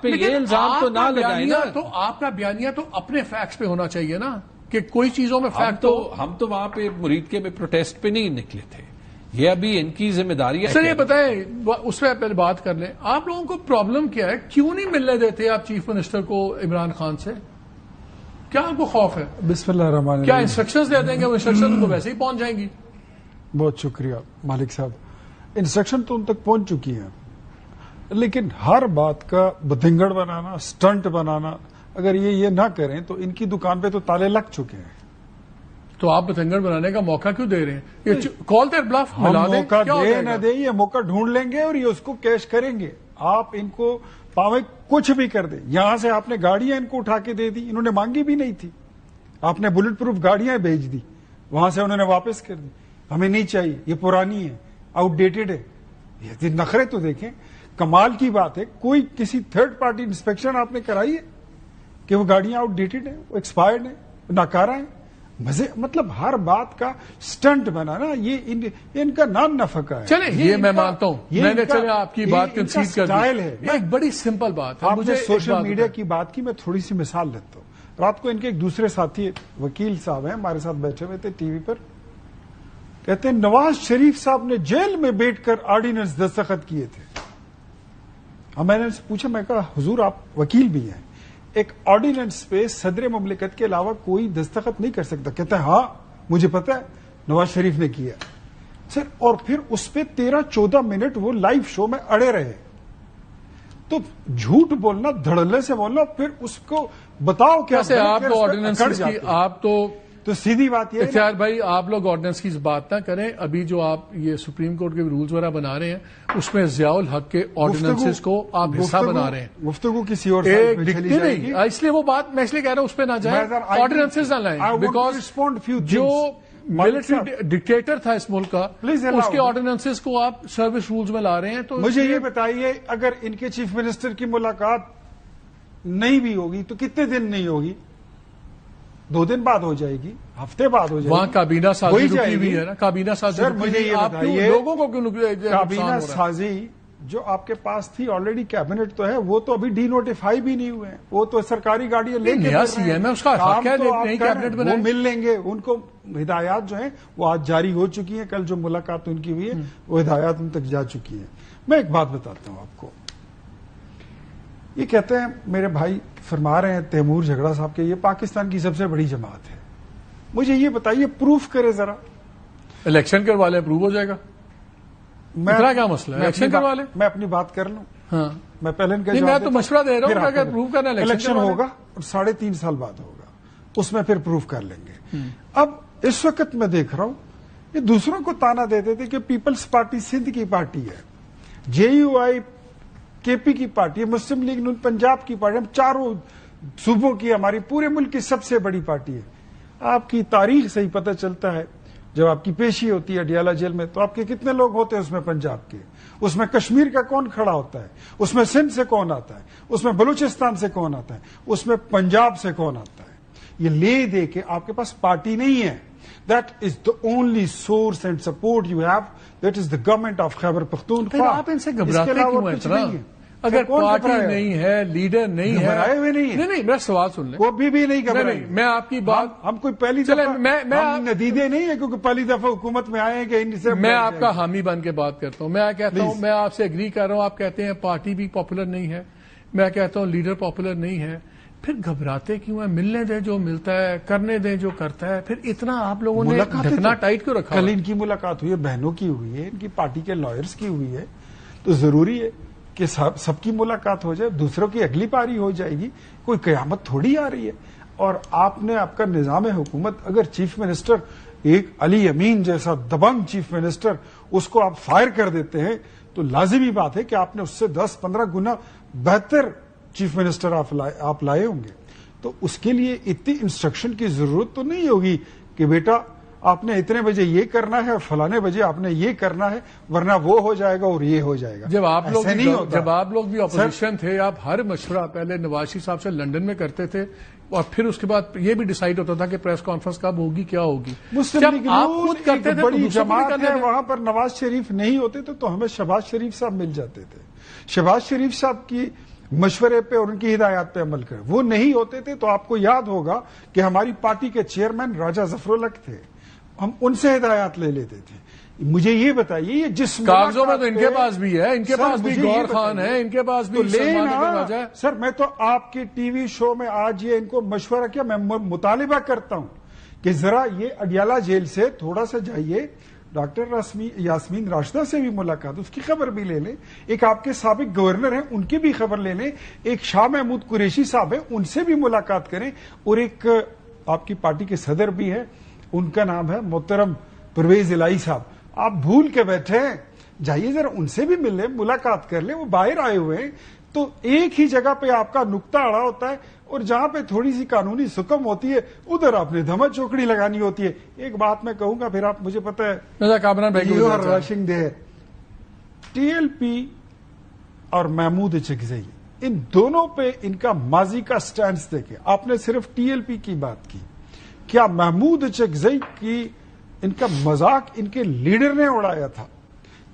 پہ یہ الزام تو نہ لگائیں نا. تو آپ کا بیانیہ تو اپنے فیکٹس پہ ہونا چاہیے نا, کہ کوئی چیزوں میں فیکٹ. تو ہم تو وہاں پہ مرید کے میں پروٹیسٹ پہ نہیں نکلے تھے, یہ ابھی ان کی ذمہ داری ہے. سر یہ بتائیں, اس پہ پہلے بات کر لیں, آپ لوگوں کو پرابلم کیا ہے؟ کیوں نہیں ملنے دیتے آپ چیف منسٹر کو عمران خان سے؟ کیا آپ کو خوف ہے؟ بسم اللہ الرحمن الرحیم. کیا انسٹرکشنز دے دیں گے, وہ انسٹرکشن تو ویسے ہی پہنچ جائیں گی؟ بہت شکریہ مالک صاحب. انسٹرکشن تو ان تک پہنچ چکی ہیں, لیکن ہر بات کا بدھنگڑ بنانا, سٹنٹ بنانا, اگر یہ نہ کریں تو ان کی دکان پہ تو تالے لگ چکے ہیں. تو آپ بدھنگڑ بنانے کا موقع کیوں دے رہے ہیں؟ یہ کال دیر بلف ملا دیں. موقع دے نہ دے, یہ موقع ڈھونڈ لیں گے اور یہ اس کو کیش کریں گے. آپ ان کو پاوے کچھ بھی کر دیں. یہاں سے آپ نے گاڑیاں ان کو اٹھا کے دے دی, انہوں نے مانگی بھی نہیں تھی. آپ نے بلٹ پروف گاڑیاں بھیج دی, وہاں سے انہوں نے واپس کر دی, ہمیں نہیں چاہیے, یہ پرانی ہے, آؤٹ ڈیٹڈ ہے. یہ نخرے تو دیکھیں, کمال کی بات ہے, کوئی کسی تھرڈ پارٹی انسپیکشن آپ نے کرائی ہے کہ وہ گاڑیاں آؤٹ ڈیٹڈ ہیں, وہ ایکسپائرڈ ہیں, ناکارہ ہیں؟ مزے, مطلب ہر بات کا سٹنٹ بنانا, یہ ان کا نام نفقہ ہے. چلے یہ میں مانتا ہوں, میں نے چلے آپ کی بات کنسیڈ کر دی. ہے. ایک بڑی سمپل بات ہے, آپ مجھے نے سوشل میڈیا کی بات کی, میں تھوڑی سی مثال لیتا ہوں. رات کو ان کے ایک دوسرے ساتھی وکیل صاحب ہیں, ہمارے ساتھ بیٹھے ہوئے تھے ٹی وی پر, کہتے ہیں نواز شریف صاحب نے جیل میں بیٹھ کر آرڈیننس دستخط کیے تھے. میں نے پوچھا, میں کہا حضور آپ وکیل بھی ہیں, ایک آرڈیننس پہ صدر مملکت کے علاوہ کوئی دستخط نہیں کر سکتا. کہتا ہے ہاں مجھے پتا ہے نواز شریف نے کیا سر, اور پھر اس پہ 13-14 منٹ وہ لائیو شو میں اڑے رہے. تو جھوٹ بولنا, دھڑلے سے بولنا, پھر اس کو بتاؤ کیا آپ تو آرڈیننس کی, آپ تو سیدھی بات یہ اختیار بھائی, آپ لوگ آرڈیننس کی بات نہ کریں. ابھی جو آپ یہ سپریم کورٹ کے رولز وغیرہ بنا رہے ہیں, اس میں ضیاء الحق کے آرڈیننسز کو آپ حصہ بنا رہے ہیں. گفتگو کسی اور دکھتے نہیں, اس لیے وہ بات میں اس لیے کہہ رہا ہوں اس پہ نہ جائیں, آرڈیننسز نہ لائیں, بیکاز جو ملٹری ڈکٹیٹر تھا اس ملک کا, اس کے آرڈیننسز کو آپ سروس رولز میں لا رہے ہیں. تو مجھے یہ بتائیے, اگر ان کے چیف منسٹر کی ملاقات نہیں بھی ہوگی تو کتنے دن نہیں ہوگی؟ 2 دن بعد ہو جائے گی, ہفتے بعد ہو جائے گی. وہاں کابینہ سازی رکی ہوئی ہے نا, کابینہ سازی. سر مجھے یہ بتائیے, لوگوں کو کیوں کابینہ سازی جو آپ کے پاس تھی آلریڈی کیبنٹ تو ہے, وہ تو ابھی ڈی نوٹیفائی بھی نہیں ہوئے ہیں, وہ تو سرکاری گاڑیاں لے کے وہ مل لیں گے. ان کو ہدایات جو ہیں وہ آج جاری ہو چکی ہیں, کل جو ملاقات ان کی ہوئی ہے وہ ہدایات ان تک جا چکی ہیں. میں ایک بات بتاتا ہوں آپ کو, یہ کہتے ہیں میرے بھائی فرما رہے ہیں تیمور جھگڑا صاحب کے یہ پاکستان کی سب سے بڑی جماعت ہے. مجھے یہ بتائیے, پروف کرے ذرا. الیکشن کروا لیں, پروف ہو جائے گا. اتنا کیا مسئلہ ہے, الیکشن کروا لیں. میں اپنی بات کر لوں. ہاں, میں پہلے میں تو مشورہ دے رہا ہوں کہ اگر پروف کرنا الیکشن ہوگا اور 3.5 سال بعد ہوگا, اس میں پھر پروف کر لیں گے. اب اس وقت میں دیکھ رہا ہوں یہ دوسروں کو تانا دیتے تھے کہ پیپلز پارٹی سندھ کی پارٹی ہے, JUI کے پی کی پارٹی ہے, مسلم لیگ نون پنجاب کی پارٹی, ہم چاروں صوبوں کی, ہماری پورے ملک کی سب سے بڑی پارٹی ہے. آپ کی تاریخ سے ہی پتہ چلتا ہے, جب آپ کی پیشی ہوتی ہے اڈیالہ جیل میں تو آپ کے کتنے لوگ ہوتے ہیں اس میں پنجاب کے, اس میں کشمیر کا کون کھڑا ہوتا ہے, اس میں سندھ سے کون آتا ہے, اس میں بلوچستان سے کون آتا ہے, اس میں پنجاب سے کون آتا ہے. یہ لے دے کے آپ کے پاس پارٹی نہیں ہے. That is the only source and support you have. That is the government of Khyber Pakhtunkhwa. آپ ان سے گھبراتے کیوں ہیں اتنا؟ اگر پارٹی نہیں ہے, لیڈر نہیں ہے, گھبرائے ہوئے نہیں ہے. نہیں, میرا سوال سن لیں. وہ بھی نہیں گھبرائے. میں آپ کی بات, ہم کوئی پہلی دفعہ ہم ندیدے نہیں ہیں کیونکہ پہلی دفعہ حکومت میں آئے ہیں کہ ان سے میں آپ کا حامی بن کے بات کرتا ہوں. میں کہتا ہوں, میں آپ سے اگری کر رہا ہوں, آپ کہتے ہیں پارٹی بھی پاپولر نہیں ہے, میں کہتا ہوں لیڈر پاپولر نہیں ہے. پھر گھبراتے کیوں ہیں؟ ملنے دیں جو ملتا ہے, کرنے دیں جو کرتا ہے. پھر اتنا آپ لوگوں نے ڈھکنا ٹائٹ کیوں رکھا؟ کل ان کی ملاقات ہوئی ہے, بہنوں کی ہوئی ہے, ان کی پارٹی کے لائرز کی ہوئی ہے, تو ضروری ہے کہ سب کی ملاقات ہو جائے, دوسروں کی اگلی پاری ہو جائے گی. کوئی قیامت تھوڑی آ رہی ہے. اور آپ نے آپ کا نظام حکومت, اگر چیف منسٹر ایک علی امین جیسا دبنگ چیف منسٹر اس کو آپ فائر کر دیتے ہیں تو لازمی بات ہے کہ آپ نے اس سے 10-15 گنا بہتر چیف منسٹر آپ لائے ہوں گے. تو اس کے لیے اتنی انسٹرکشن کی ضرورت تو نہیں ہوگی کہ بیٹا آپ نے اتنے بجے یہ کرنا ہے اور فلانے بجے آپ نے یہ کرنا ہے, ورنہ وہ ہو جائے گا اور یہ ہو جائے گا. جب آپ لوگ بھی اپوزیشن تھے, آپ ہر مشورہ پہلے نواز شریف صاحب سے لندن میں کرتے تھے, اور پھر اس کے بعد یہ بھی ڈیسائیڈ ہوتا تھا کہ پریس کانفرنس کب ہوگی, کیا ہوگی. مسلم لیگ خود کرتے تھے, بڑی جماعت ہے, وہاں پر نواز شریف نہیں ہوتے تو ہمیں شہباز شریف صاحب مل جاتے تھے. شہباز شریف صاحب کی مشورے پہ اور ان کی ہدایات پہ عمل کرے, وہ نہیں ہوتے تھے تو آپ کو یاد ہوگا کہ ہماری پارٹی کے چیئرمین راجہ ظفر الحق تھے, ہم ان سے ہدایات لے لیتے تھے. مجھے یہ بتائیے, یہ جس کاغذوں میں تو ان کے پاس بھی ہے, ان کے پاس بھی گور خان ہے, ان کے پاس بھی لینا. سر میں تو آپ کے ٹی وی شو میں آج یہ ان کو مشورہ کیا, میں مطالبہ کرتا ہوں کہ ذرا یہ اڈیالہ جیل سے تھوڑا سا جائیے, ڈاکٹر یاسمین راشدہ سے بھی ملاقات, اس کی خبر بھی لے لیں. ایک آپ کے سابق گورنر ہیں, ان کی بھی خبر لے لیں. ایک شاہ محمود قریشی صاحب ہیں, ان سے بھی ملاقات کریں. اور ایک آپ کی پارٹی کے صدر بھی ہیں, ان کا نام ہے محترم پرویز الہی صاحب. آپ بھول کے بیٹھے ہیں, جائیے ذرا ان سے بھی مل لیں, ملاقات کر لیں. وہ باہر آئے ہوئے ہیں, تو ایک ہی جگہ پہ آپ کا نقطہ اڑا ہوتا ہے اور جہاں پہ تھوڑی سی قانونی سکم ہوتی ہے ادھر آپ نے دھما چوکڑی لگانی ہوتی ہے. ایک بات میں کہوں گا پھر آپ مجھے پتا ہے کامران بھائی you are rushing there. T L P اور محمود چکزئی ان دونوں پہ ان کا ماضی کا سٹینڈز دیکھیں. آپ نے صرف ٹی ایل پی کی بات کی, کیا محمود چکزئی کی ان کا مذاق ان کے لیڈر نے اڑایا تھا؟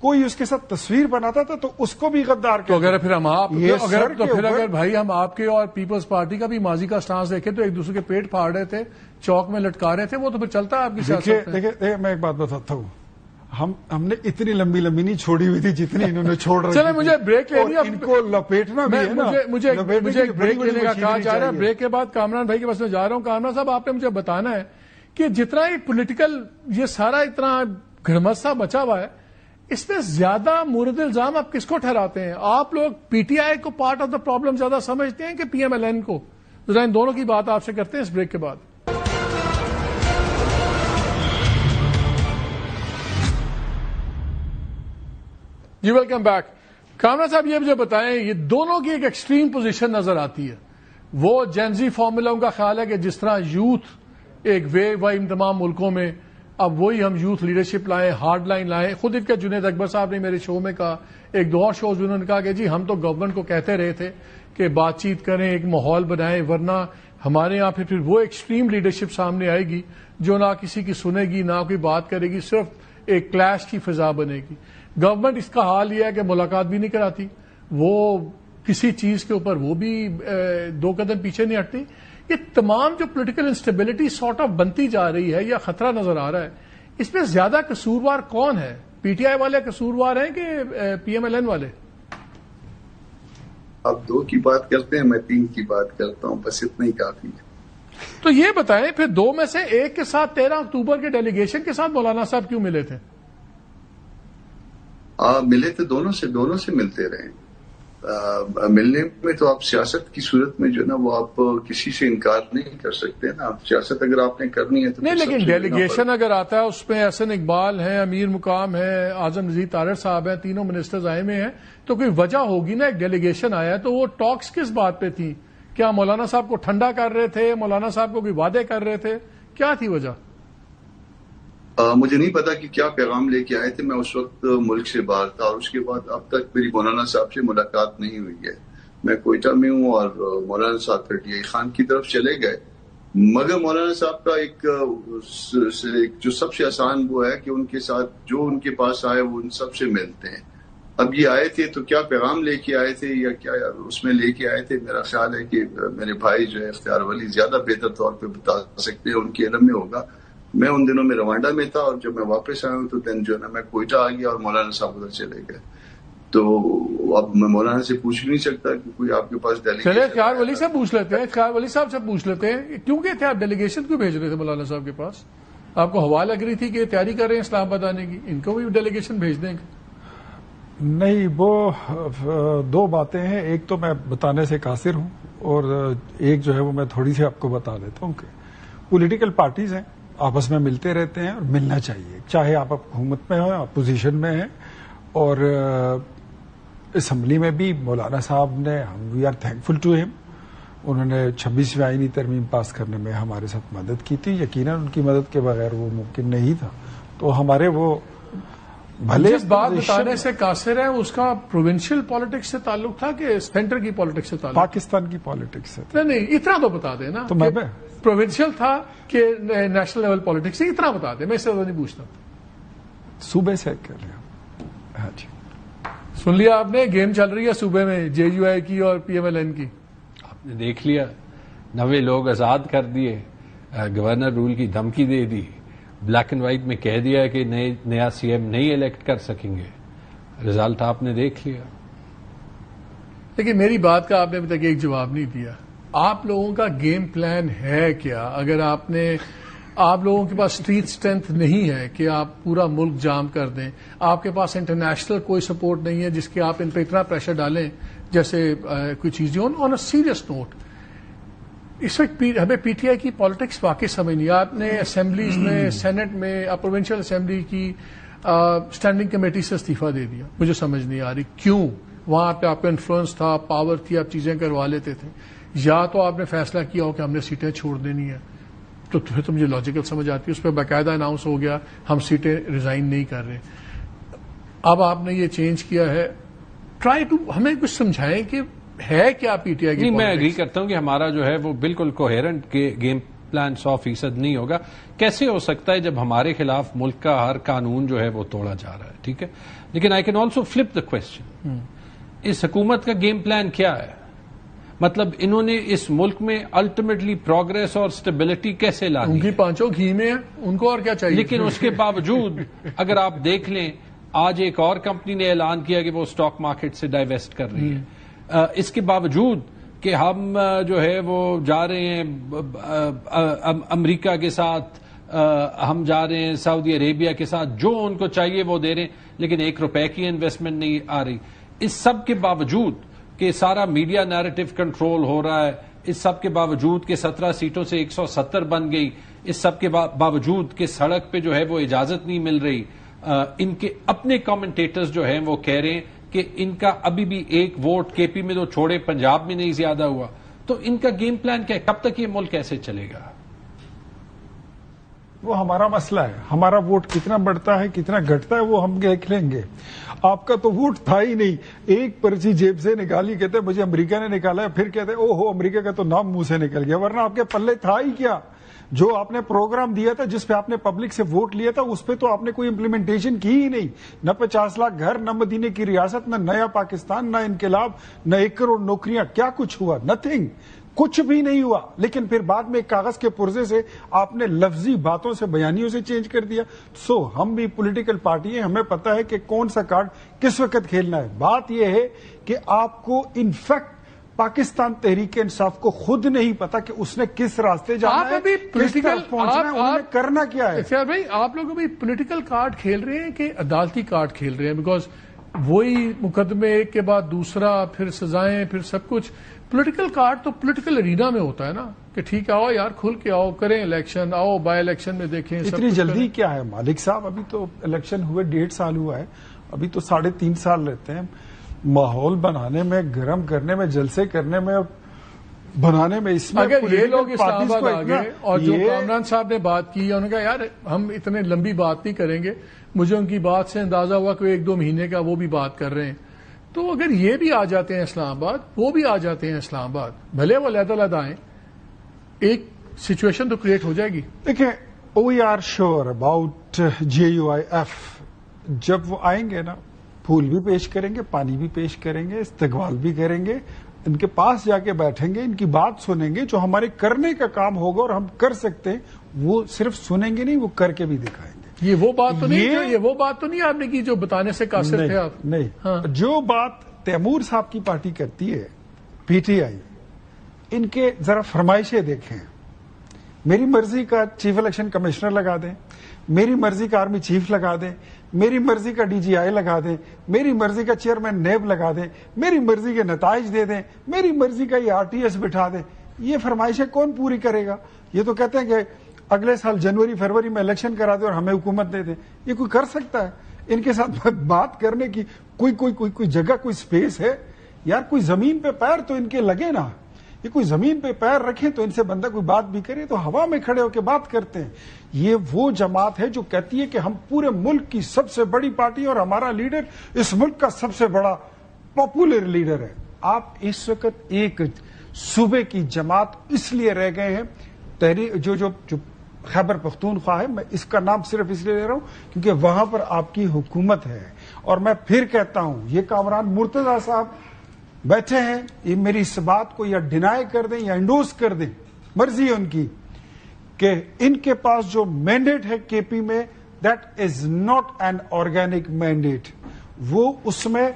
کوئی اس کے ساتھ تصویر بناتا تھا تو اس کو بھی غدار تو اگر پھر ہم آپ اگر بھائی ہم آپ کے اور پیپلز پارٹی کا بھی ماضی کا سٹانس دیکھیں تو ایک دوسرے کے پیٹ پھاڑ رہے تھے, چوک میں لٹکا رہے تھے, وہ تو پھر چلتا ہے آپ کی سیاست میں. دیکھیں میں ایک بات بتاتا ہوں, ہم نے اتنی لمبی نہیں چھوڑی ہوئی تھی جتنی انہوں نے چھوڑ رہی. چلے مجھے بریک لینی ہے, ان کو لپیٹنا بھی ہے نا. مجھے بریک لینے کا کہا جا رہا ہے. بریک کے بعد کامران بھائی کے پاس میں جا رہا ہوں. کامران صاحب آپ نے مجھے بتانا ہے کہ جتنا ہی پولیٹیکل یہ سارا اتنا گھڑمسا بچا ہوا ہے, اس میں زیادہ مورد الزام آپ کس کو ٹھہراتے ہیں؟ آپ لوگ پی ٹی آئی کو پارٹ آف دا پرابلم زیادہ سمجھتے ہیں کہ پی ایم ایل این کو؟ ذرا ان دونوں کی بات آپ سے کرتے ہیں اس بریک کے بعد. جی ویلکم بیک. کامران صاحب یہ مجھے بتائیں, یہ دونوں کی ایک ایکسٹریم پوزیشن نظر آتی ہے. وہ جینزی فارمولا کا خیال ہے کہ جس طرح یوتھ ایک ویو آئی تمام ملکوں میں, اب وہی ہم یوتھ لیڈرشپ لائیں, ہارڈ لائن لائیں. خود ان کا جنید اکبر صاحب نے میرے شو میں کہا, ایک دو اور شوز میں انہوں نے کہا کہ جی ہم تو گورنمنٹ کو کہتے رہے تھے کہ بات چیت کریں, ایک ماحول بنائیں, ورنہ ہمارے یہاں پھر وہ ایکسٹریم لیڈرشپ سامنے آئے گی جو نہ کسی کی سنے گی نہ کوئی بات کرے گی, صرف ایک کلیش کی فضا بنے گی. گورنمنٹ اس کا حال یہ ہے کہ ملاقات بھی نہیں کراتی, وہ کسی چیز کے اوپر وہ بھی دو قدم پیچھے نہیں ہٹتی. یہ تمام جو پولیٹیکل انسٹیبلٹی سارٹ آف بنتی جا رہی ہے یا خطرہ نظر آ رہا ہے, اس میں زیادہ قصوروار کون ہے؟ پی ٹی آئی والے قصوروار ہیں کہ پی ایم ایل این والے؟ آپ دو کی بات کرتے ہیں, میں تین کی بات کرتا ہوں, بس اتنا ہی کافی ہے. تو یہ بتائیں پھر دو میں سے ایک کے ساتھ 13 اکتوبر کے ڈیلیگیشن کے ساتھ مولانا صاحب کیوں ملے تھے؟ ملے تھے دونوں سے ملتے رہے. ملنے میں تو آپ سیاست کی صورت میں جو نا وہ آپ کسی سے انکار نہیں کر سکتے نا. آپ سیاست اگر آپ نے کرنی ہے تو نہیں, لیکن ڈیلیگیشن اگر آتا ہے اس میں احسن اقبال ہیں, امیر مقام ہے, اعظم نذیر طارڑ صاحب ہیں, تینوں منسٹرز آئے ہوئے ہیں, تو کوئی وجہ ہوگی نا. ایک ڈیلیگیشن آیا ہے تو وہ ٹاکس کس بات پہ تھی؟ کیا مولانا صاحب کو ٹھنڈا کر رہے تھے, مولانا صاحب کو کوئی وعدے کر رہے تھے, کیا تھی وجہ؟ مجھے نہیں پتا کہ کیا پیغام لے کے آئے تھے. میں اس وقت ملک سے باہر تھا اور اس کے بعد اب تک میری مولانا صاحب سے ملاقات نہیں ہوئی ہے. میں کوئٹہ میں ہوں اور مولانا صاحب 38 خان کی طرف چلے گئے, مگر مولانا صاحب کا ایک جو سب سے آسان وہ ہے کہ ان کے ساتھ جو ان کے پاس آئے وہ ان سب سے ملتے ہیں. اب یہ آئے تھے تو کیا پیغام لے کے آئے تھے یا کیا اس میں لے کے آئے تھے, میرا خیال ہے کہ میرے بھائی جو ہے اختیار ولی زیادہ بہتر طور پہ بتا سکتے ہیں, ان کے علم میں ہوگا. میں ان دنوں میں روانڈا میں تھا اور جب میں واپس آیا ہوں تو دن جو ہے نا میں کوئٹہ آ گیا اور مولانا صاحب ادھر چلے گئے. تو اب میں مولانا سے پوچھ نہیں سکتا کہ کوئی آپ کے پاس ڈیلیگیشن. چلے اختیار ولی سے پوچھ لیتے ہیں, اختیار ولی صاحب سے پوچھ لیتے ہیں کیوں کہ تھے آپ ڈیلیگیشن کیوں بھیج رہے تھے مولانا صاحب کے پاس؟ آپ کو ہوا لگ رہی تھی کہ تیاری کر رہے ہیں اسلام آباد آنے کی, ان کو بھی ڈیلیگیشن بھیج دیں گے؟ نہیں, وہ دو باتیں ہیں. ایک تو میں بتانے سے قاصر ہوں اور ایک جو ہے وہ میں تھوڑی سی آپ کو بتا دیتا ہوں کہ پولیٹیکل پارٹیز ہیں, آپس میں ملتے رہتے ہیں اور ملنا چاہیے, چاہے آپ حکومت میں ہیں, اپوزیشن میں ہیں. اور اسمبلی میں بھی مولانا صاحب نے, وی آر تھینکفل ٹو ہم, انہوں نے 26ویں آئینی ترمیم پاس کرنے میں ہمارے ساتھ مدد کی تھی. یقیناً ان کی مدد کے بغیر وہ ممکن نہیں تھا. تو ہمارے وہ بھلے جس بات بتانے سے قاصر ہے اس کا پروونشل پالیٹکس سے تعلق تھا کہ سینٹر کی پالیٹکس سے تعلق؟ پاکستان کی پالیٹکس سے. نہیں, اتنا تو بتا دیں نا. تو میں پروونشل تھا کہ نیشنل لیول پالیٹکس سے, اتنا بتا دیں, میں اس سے نہیں پوچھتا. صوبے سے کر رہے ہیں. ہاں جی, سن لیا آپ نے, گیم چل رہی ہے صوبے میں جے یو آئی کی اور پی ایم ایل این کی. آپ نے دیکھ لیا, 90 لوگ آزاد کر دیے, گورنر رول کی دھمکی دے دی, بلیک اینڈ وائٹ میں کہہ دیا کہ نیا سی ایم نہیں الیکٹ کر سکیں گے. رزلٹ آپ نے دیکھ لیا. لیکن میری بات کا آپ نے ابھی تک ایک جواب نہیں دیا. آپ لوگوں کا گیم پلان ہے کیا؟ اگر آپ لوگوں کے پاس اسٹریٹ اسٹرینتھ نہیں ہے کہ آپ پورا ملک جام کر دیں, آپ کے پاس انٹرنیشنل کوئی سپورٹ نہیں ہے جس کے آپ ان پہ اتنا پریشر ڈالیں جیسے کوئی چیزیں آن اے سیریس نوٹ. اس وقت ہمیں پی ٹی آئی کی پالیٹکس واقعی سمجھ نہیں. آپ نے اسمبلیز میں, سینٹ میں, پروونشل اسمبلی کی اسٹینڈنگ کمیٹی سے استعفیٰ دے دیا. مجھے سمجھ نہیں آ رہی کیوں. وہاں پہ آپ کا انفلوئنس تھا, پاور تھی, آپ چیزیں کروا لیتے تھے, یا تو آپ نے فیصلہ کیا ہو کہ ہم نے سیٹیں چھوڑ دینی ہیں, تو پھر تو مجھے لاجیکل سمجھ آتی ہے, اس پہ باقاعدہ اناؤنس ہو گیا ہم سیٹیں ریزائن نہیں کر رہے. اب آپ نے یہ چینج کیا ہے, ٹرائی ٹو ہمیں کچھ سمجھائیں کہ ہے کیا پی ٹی آئی کی. میں اگری کرتا ہوں کہ ہمارا جو ہے وہ بالکل کوہیرنٹ گیم پلان 100% نہیں ہوگا. کیسے ہو سکتا ہے جب ہمارے خلاف ملک کا ہر قانون جو ہے وہ توڑا جا رہا ہے, ٹھیک ہے, لیکن I can also flip the question, اس حکومت کا گیم پلان کیا ہے؟ مطلب انہوں نے اس ملک میں الٹیمیٹلی پروگرس اور اسٹیبلٹی کیسے لا دی؟ ان کی پانچوں گھی میں ہیں, ان کو اور کیا چاہیے. لیکن اس کے باوجود اگر آپ دیکھ لیں, آج ایک اور کمپنی نے اعلان کیا کہ وہ اسٹاک مارکیٹ سے ڈائیویسٹ کر رہی ہے. اس کے باوجود کہ ہم جو ہے وہ جا رہے ہیں امریکہ کے ساتھ, ہم جا رہے ہیں سعودی عربیہ کے ساتھ, جو ان کو چاہیے وہ دے رہے ہیں, لیکن ₹1 کی انویسٹمنٹ نہیں آ رہی. اس سب کے باوجود کہ سارا میڈیا نیریٹو کنٹرول ہو رہا ہے, اس سب کے باوجود کہ 17 سیٹوں سے 170 بن گئی, اس سب کے باوجود کہ سڑک پہ جو ہے وہ اجازت نہیں مل رہی, ان کے اپنے کامنٹیٹرز جو ہیں وہ کہہ رہے ہیں کہ ان کا ابھی بھی 1 ووٹ کے پی میں تو چھوڑے پنجاب میں نہیں زیادہ ہوا. تو ان کا گیم پلان کیا ہے؟ کب تک یہ ملک ایسے چلے گا؟ وہ ہمارا مسئلہ ہے. ہمارا ووٹ کتنا بڑھتا ہے کتنا گھٹتا ہے وہ ہم دیکھ لیں گے. آپ کا تو ووٹ تھا ہی نہیں, ایک پرچی جیب سے نکالی, کہتے مجھے امریکہ نے نکالا ہے, پھر کہتے او ہو امریکہ کا تو نام منہ سے نکل گیا, ورنہ آپ کے پلے تھا ہی کیا. جو آپ نے پروگرام دیا تھا, جس پہ آپ نے پبلک سے ووٹ لیا تھا, اس پہ تو آپ نے کوئی امپلیمنٹیشن کی ہی نہیں. نہ 50 لاکھ گھر, نہ مدینے کی ریاست, نہ نیا پاکستان, نہ انقلاب, نہ 1 کروڑ نوکریاں. کیا کچھ ہوا؟ نتھنگ, کچھ بھی نہیں ہوا. لیکن پھر بعد میں کاغذ کے پرزے سے آپ نے لفظی باتوں سے, بیانیوں سے چینج کر دیا. سو ہم بھی پولیٹیکل پارٹی ہیں, ہمیں پتا ہے کہ کون سا کارڈ کس وقت کھیلنا ہے. بات یہ ہے کہ آپ کو انفیکٹ پاکستان تحریک انصاف کو خود نہیں پتا کہ اس نے کس راستے جانا ہے, کس طرف پہنچنا ہے, انہوں نے کرنا کیا ہے. سر بھائی, آپ لوگ ابھی پولیٹیکل کارڈ کھیل رہے ہیں کہ عدالتی کارڈ کھیل رہے ہیں؟ بیکاز وہی مقدمے ایک کے بعد دوسرا, پھر سزائیں, پھر سب کچھ. پولیٹیکل کارڈ تو پولیٹیکل ارینا میں ہوتا ہے نا, کہ ٹھیک ہے آؤ یار کھل کے آؤ, کریں الیکشن, آؤ بائی الیکشن میں دیکھیں. اتنی جلدی کیا ہے مالک صاحب؟ ابھی تو الیکشن ہوئے 1.5 سال ہوا ہے, ابھی تو 3.5 سال رہتے ہیں. ماحول بنانے میں, گرم کرنے میں, جلسے کرنے میں, بنانے میں, اس میں اگر یہ لوگ اسلام آباد آ گئے اور جو کامران صاحب نے بات کی, انہوں نے کہا یار ہم اتنے لمبی بات نہیں کریں گے, مجھے ان کی بات سے اندازہ ہوا کہ 1-2 مہینے کا وہ بھی بات کر رہے ہیں. تو اگر یہ بھی آ جاتے ہیں اسلام آباد, وہ بھی آ جاتے ہیں اسلام آباد, بھلے وہ علیحدہ آئیں, ایک سچویشن تو کریٹ ہو جائے گی. دیکھیں, we are sure about JUIF. جب وہ آئیں گے نا, پھول بھی پیش کریں گے, پانی بھی پیش کریں گے, استقبال بھی کریں گے, ان کے پاس جا کے بیٹھیں گے, ان کی بات سنیں گے. جو ہمارے کرنے کا کام ہوگا اور ہم کر سکتے ہیں وہ صرف سنیں گے نہیں, وہ کر کے بھی دکھائیں گے. یہ وہ بات تو نہیں, یہ وہ بات تو نہیں آپ نے کی جو بتانے سے قاصر تھے آپ. نہیں, جو بات تیمور صاحب کی پارٹی کرتی ہے, PTI, ان کے ذرا فرمائشیں دیکھیں. میری مرضی کا چیف الیکشن کمشنر لگا دیں, میری مرضی کا آرمی چیف لگا دیں, میری مرضی کا DGI لگا دیں, میری مرضی کا چیئرمین نیب لگا دیں, میری مرضی کے نتائج دے دیں, میری مرضی کا یہ RTS بٹھا دیں. یہ فرمائشیں کون پوری کرے گا؟ یہ تو کہتے ہیں کہ اگلے سال جنوری فروری میں الیکشن کرا دیں اور ہمیں حکومت دے دیں. یہ کوئی کر سکتا ہے؟ ان کے ساتھ بات کرنے کی کوئی جگہ, کوئی سپیس ہے یار؟ کوئی زمین پہ پیر تو ان کے لگے نا. یہ کوئی زمین پہ پیر رکھیں تو ان سے بندہ کوئی بات بھی کرے تو ہوا میں کھڑے ہو کے بات کرتے ہیں. یہ وہ جماعت ہے جو کہتی ہے کہ ہم پورے ملک کی سب سے بڑی پارٹی اور ہمارا لیڈر اس ملک کا سب سے بڑا پاپولر لیڈر ہے. آپ اس وقت ایک صوبے کی جماعت اس لیے رہ گئے ہیں, جو خیبر پختونخوا ہے, میں اس کا نام صرف اس لیے لے رہا ہوں کیونکہ وہاں پر آپ کی حکومت ہے. اور میں پھر کہتا ہوں, یہ کامران مرتضی صاحب بیٹھے ہیں, یہ میری اس بات کو یا ڈینائی کر دیں یا انڈوز کر دیں, مرضی ہے ان کی, کہ ان کے پاس جو مینڈیٹ ہے KP میں, that is not an organic mandate. وہ اس میں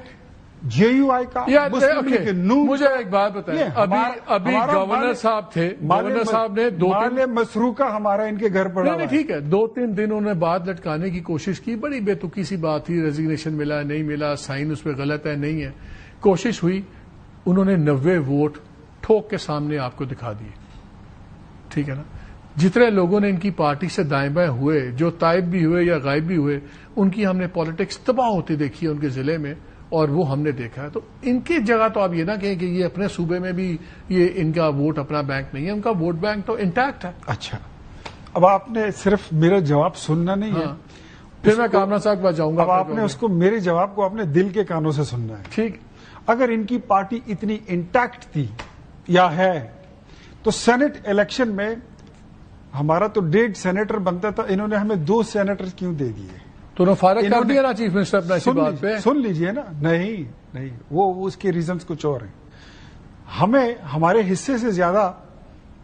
JUI کا مجھے ایک بات بتائیں, ابھی گورنر صاحب تھے, گورنر صاحب نے 2-3 مسروقہ ہمارا ان کے گھر پڑا. نہیں ٹھیک ہے, 2-3 دن انہوں نے بات لٹکانے کی کوشش کی, بڑی بے تکی سی بات تھی, ریزگنیشن ملا نہیں ملا, سائن اس پہ غلط ہے نہیں ہے, کوشش ہوئی, انہوں نے 90 ووٹ ٹھوک کے سامنے آپ کو دکھا دیے. ٹھیک ہے نا, جتنے لوگوں نے ان کی پارٹی سے دائیں بائیں ہوئے, جو تائب بھی ہوئے یا غائب بھی ہوئے, ان کی ہم نے پالیٹکس تباہ ہوتی دیکھی ہے ان کے ضلع میں, اور وہ ہم نے دیکھا ہے. تو ان کی جگہ تو آپ یہ نہ کہیں کہ یہ اپنے صوبے میں بھی یہ ان کا ووٹ اپنا بینک نہیں ہے, ان کا ووٹ بینک تو انٹیکٹ ہے. اچھا, اب آپ نے صرف میرا جواب سننا نہیں ہے, پھر میں کامران صاحب کے پاس جاؤں گا. اب آپ نے اس کو, میرے جواب کو اپنے دل کے کانوں سے سننا ہے. ٹھیک. اگر ان کی پارٹی اتنی انٹیکٹ تھی یا ہے تو سینٹ الیکشن میں ہمارا تو 1.5 سینیٹر بنتا تھا, انہوں نے ہمیں 2 سینیٹر کیوں دے دیے؟ تو انہوں فارغ کر دیا نا چیف منسٹر اپنا اسی بات پہ. سن لیجئے نا. نہیں, وہ اس کے ریزنز کچھ اور ہیں. ہمیں ہمارے حصے سے زیادہ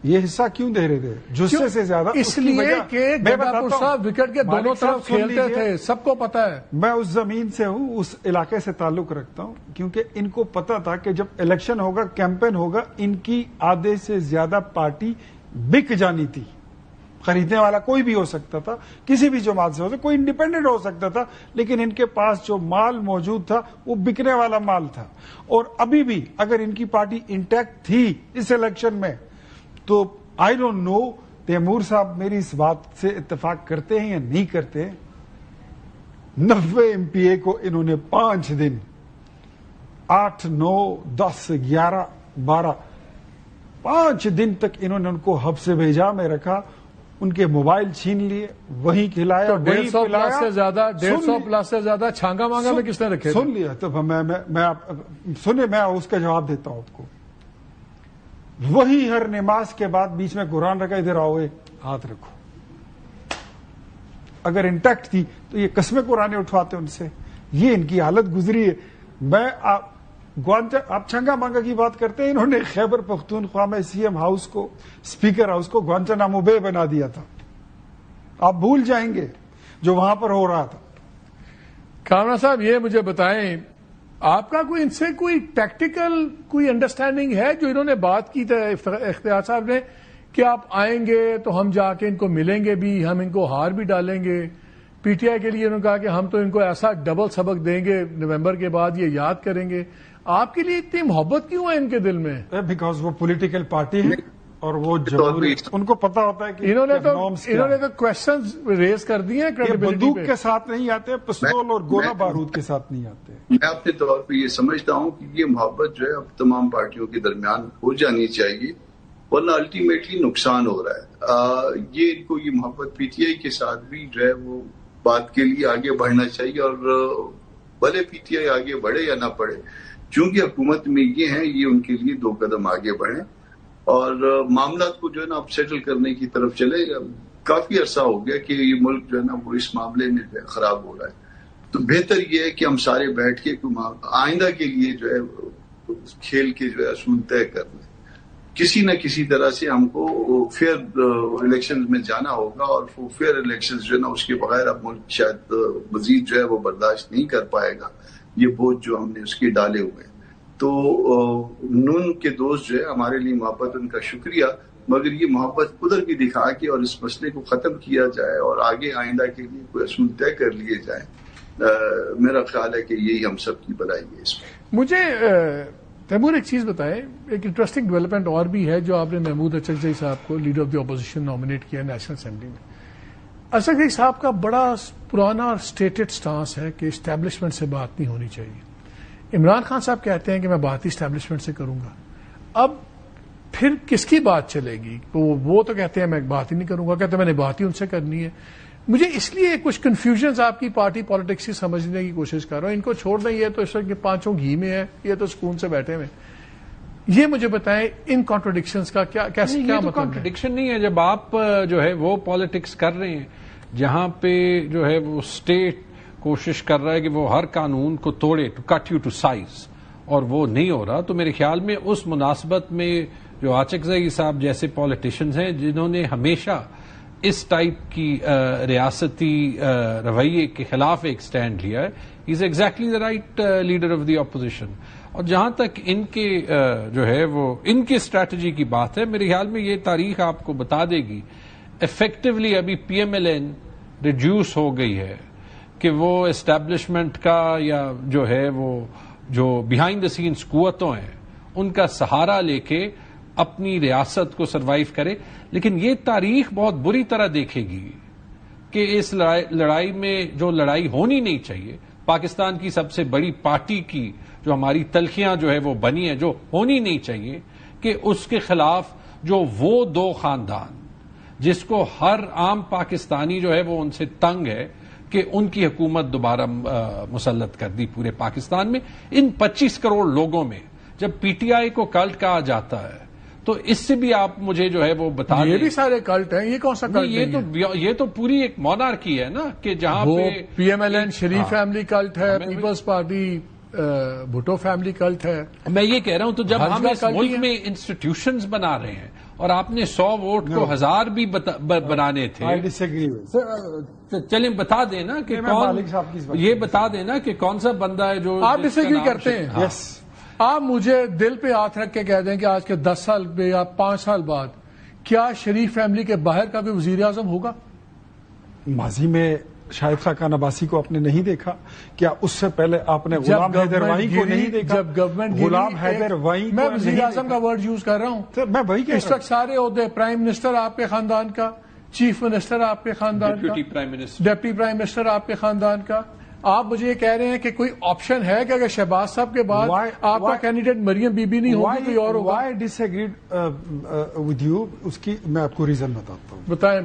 یہ حصہ کیوں دے رہے تھے, جسے سے زیادہ؟ اس لیے کہ گنگا پور صاحب وکٹ کے دونوں طرف کھیلتے تھے, سب کو پتا ہے. میں اس زمین سے ہوں, اس علاقے سے تعلق رکھتا ہوں, کیونکہ ان کو پتا تھا کہ جب الیکشن ہوگا, کیمپین ہوگا, ان کی آدھے سے زیادہ پارٹی بک جانی تھی. خریدنے والا کوئی بھی ہو سکتا تھا, کسی بھی جماعت سے ہو سکتا, کوئی انڈیپینڈنٹ ہو سکتا تھا, لیکن ان کے پاس جو مال موجود تھا وہ بکنے والا مال تھا. اور ابھی بھی اگر ان کی پارٹی انٹیکٹ تھی اس الیکشن میں تو آئی ڈونٹ نو تیمور صاحب میری اس بات سے اتفاق کرتے ہیں یا نہیں کرتے. 90 MPA کو انہوں نے 5 دن 8, 9, 10, 11, 12 5 دن تک انہوں نے ان کو ہب سے بھیجا میں رکھا, ان کے موبائل چھین لیے, وہیں کھلایا, 150 پلس سے زیادہ 150 پلس سے زیادہ چھانگا مانگا میں کس نے رکھے؟ سن لیا. تو میں اس کا جواب دیتا ہوں آپ کو. وہی ہر نماز کے بعد بیچ میں قرآن رکھا, ادھر آؤ, ہاتھ رکھو. اگر انٹیکٹ تھی تو یہ قسمیں قرآن اٹھواتے ان سے. یہ ان کی حالت گزری ہے. میں آپ چھنگا مانگا کی بات کرتے ہیں, انہوں نے خیبر پختونخوا میں CM ہاؤس کو, اسپیکر ہاؤس کو گوانتانامو بے بنا دیا تھا. آپ بھول جائیں گے جو وہاں پر ہو رہا تھا. کامران صاحب یہ مجھے بتائیں, آپ کا کوئی ان سے کوئی ٹیکٹیکل کوئی انڈرسٹینڈنگ ہے جو انہوں نے بات کی تھی اختیار صاحب نے کہ آپ آئیں گے تو ہم جا کے ان کو ملیں گے بھی, ہم ان کو ہار بھی ڈالیں گے؟ PTI کے لیے انہوں نے کہا کہ ہم تو ان کو ایسا ڈبل سبق دیں گے نومبر کے بعد, یہ یاد کریں گے. آپ کے لیے اتنی محبت کیوں ہے ان کے دل میں؟ بیکاز وہ پولیٹیکل پارٹی ہے اور وہ جمہوری, ان کو پتا ہوتا ہے کہ انہوں نے تو کوشچنز ریز کر دیے ہیں. بندوق کے ساتھ نہیں آتے, پستول اور گولہ بارود کے ساتھ نہیں آتے. میں اپنے طور پہ یہ سمجھتا ہوں کہ یہ محبت جو ہے اب تمام پارٹیوں کے درمیان ہو جانی چاہیے, ورنہ الٹیمیٹلی نقصان ہو رہا ہے. یہ ان کو یہ محبت PTI کے ساتھ بھی جو ہے وہ بات کے لیے آگے بڑھنا چاہیے, اور بھلے PTI آگے بڑھے یا نہ بڑھے, چونکہ حکومت میں یہ ہیں, یہ ان کے لیے 2 قدم آگے بڑھیں اور معاملات کو جو ہے نا اب سیٹل کرنے کی طرف چلے. کافی عرصہ ہو گیا کہ یہ ملک جو ہے نا وہ اس معاملے میں خراب ہو رہا ہے. تو بہتر یہ ہے کہ ہم سارے بیٹھ کے آئندہ کے لیے جو ہے کھیل کے جو ہے اصول طے کر لیں. کسی نہ کسی طرح سے ہم کو فیئر الیکشن میں جانا ہوگا, اور وہ فیئر الیکشن جو ہے نا اس کے بغیر اب ملک شاید مزید جو ہے وہ برداشت نہیں کر پائے گا یہ بوجھ جو ہم نے اس کے ڈالے ہوئے. تو نون کے دوست جو ہے ہمارے لیے محبت, ان کا شکریہ, مگر یہ محبت ادھر بھی دکھا کے اور اس مسئلے کو ختم کیا جائے اور آگے آئندہ کے لیے کوئی اصول طے کر لیے جائیں. میرا خیال ہے کہ یہی ہم سب کی بھلائی ہے اس میں. مجھے تیمور ایک چیز بتائے, ایک انٹرسٹنگ ڈیولپمنٹ اور بھی ہے جو آپ نے محمود اچکزئی صاحب کو leader of the opposition nominate کیا نیشنل اسمبلی میں. اچکزئی صاحب کا بڑا پرانا اور اسٹیٹڈ سٹانس ہے کہ اسٹیبلشمنٹ سے بات نہیں ہونی چاہیے. عمران خان صاحب کہتے ہیں کہ میں بات ہی اسٹیبلشمنٹ سے کروں گا. اب پھر کس کی بات چلے گی؟ وہ تو کہتے ہیں میں بات ہی نہیں کروں گا, کہتے ہیں میں نے بات ہی ان سے کرنی ہے. مجھے اس لیے کچھ کنفیوژنز آپ کی پارٹی پالیٹکس کی سمجھنے کی کوشش کر رہا ہوں. ان کو چھوڑ دیں, یہ تو اس وقت 5 گھی میں ہے, یہ تو سکون سے بیٹھے ہوئے. یہ مجھے بتائیں ان کانٹروڈکشنز کا کیا مطلب ہے؟ کانٹروڈکشن نہیں ہے جب آپ جو ہے وہ پالیٹکس کر رہے ہیں جہاں پہ جو ہے وہ اسٹیٹ کوشش کر رہا ہے کہ وہ ہر قانون کو توڑے, to cut you to size, اور وہ نہیں ہو رہا. تو میرے خیال میں اس مناسبت میں جو اچکزئی صاحب جیسے پالیٹیشینز ہیں جنہوں نے ہمیشہ اس ٹائپ کی ریاستی رویے کے خلاف ایک سٹینڈ لیا ہے, he is exactly the right leader of the opposition. اور جہاں تک ان کے جو ہے وہ ان کی اسٹریٹجی کی بات ہے, میرے خیال میں یہ تاریخ آپ کو بتا دے گی افیکٹولی ابھی PMLN ریڈیوس ہو گئی ہے کہ وہ اسٹیبلشمنٹ کا یا جو ہے وہ جو بیہائنڈ دا سینس قوتوں ہیں ان کا سہارا لے کے اپنی ریاست کو سروائیو کرے. لیکن یہ تاریخ بہت بری طرح دیکھے گی کہ اس لڑائی میں جو لڑائی ہونی نہیں چاہیے پاکستان کی سب سے بڑی پارٹی کی جو ہماری تلخیاں جو ہے وہ بنی ہیں، جو ہونی نہیں چاہیے، کہ اس کے خلاف جو وہ دو خاندان جس کو ہر عام پاکستانی جو ہے وہ ان سے تنگ ہے کہ ان کی حکومت دوبارہ مسلط کر دی پورے پاکستان میں، ان 25 کروڑ لوگوں میں جب پی ٹی آئی کو کلٹ کہا جاتا ہے تو اس سے بھی آپ مجھے جو ہے وہ بتا دیں، یہ بھی سارے کلٹ ہیں، یہ کون سا کلٹ یہ تو پوری ایک مونارکی ہے نا، کہ جہاں وہ پہ P M L N Sharif family cult ہے، peoples party Bhutto family cult ہے. میں یہ کہہ رہا ہوں تو جب ہم اس کلٹ ملک میں انسٹیٹیوشنز بنا رہے ہیں اور آپ نے 100 ووٹ کو 1000 بھی بنانے تھے، چلیں بتا دینا کہ یہ بتا دینا کہ کون سا بندہ ہے جو آپ ڈس ایگری کرتے ہیں. آپ مجھے دل پہ ہاتھ رکھ کے کہہ دیں کہ آج کے 10 سال پہ یا 5 سال بعد کیا شریف فیملی کے باہر کا بھی وزیر اعظم ہوگا؟ ماضی میں شاہد خاقان عباسی کو آپ نے نہیں دیکھا؟ کیا اس سے پہلے آپ نے غلام حیدر وہیں کو نہیں دیکھا؟ جب گورنمنٹ غلام حیدر وہیں میں وزیر اعظم کا ورڈ یوز کر رہا ہوں. میں وہی کہہ اس وقت سارے عہدے پرائم منسٹر آپ کے خاندان کا، چیف منسٹر آپ کے خاندان کا، ڈپٹی پرائم منسٹر آپ کے خاندان کا. آپ مجھے یہ کہہ رہے ہیں کہ کوئی آپشن ہے کہ اگر شہباز صاحب کے بعد آپ کا کینڈیڈیٹ مریم بی بی نہیں ہوگی کوئی اور ہوگا؟ Why disagreed with you, اس کی میں آپ کو ریزن بتاتا ہوں. بتائیں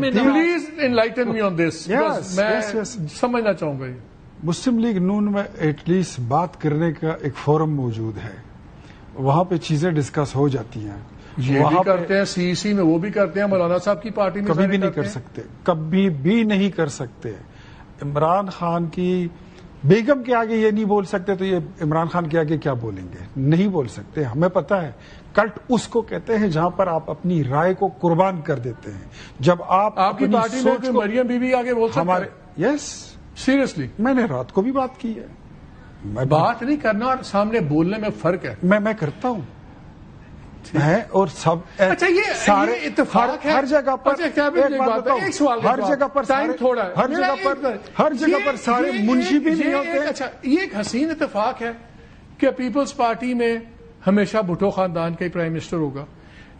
پلیز انلائٹن می آن دس، میں سمجھنا چاہوں گا. مسلم لیگ نون میں ایٹ لیسٹ بات کرنے کا ایک فورم موجود ہے، وہاں پہ چیزیں ڈسکس ہو جاتی ہیں. یہ بھی کرتے ہیں سی سی میں، وہ بھی کرتے ہیں، مولانا صاحب کی پارٹی میں کبھی بھی نہیں کر سکتے، کبھی بھی نہیں کر سکتے. عمران خان کی بیگم کے آگے یہ نہیں بول سکتے تو یہ عمران خان کے آگے کیا بولیں گے؟ نہیں بول سکتے. ہمیں پتا ہے کلٹ اس کو کہتے ہیں جہاں پر آپ اپنی رائے کو قربان کر دیتے ہیں. جب آپ کی پارٹی میں کوئی مریم بی بی آگے بول سکتا ہے؟ یس، سیریسلی میں نے رات کو بھی بات کی ہے. بات نہیں کرنا اور سامنے بولنے میں فرق ہے. میں کرتا ہوں اور سب اچھا یہ سارے اتفاق ہر جگہ پر ایک سوال ہر جگہ پر ٹائم تھوڑا ہر جگہ پر سارے منشی بھی نہیں ہوتے. اچھا یہ ایک حسین اتفاق ہے کہ پیپلز پارٹی میں ہمیشہ بھٹو خاندان کا ہی پرائم منسٹر ہوگا.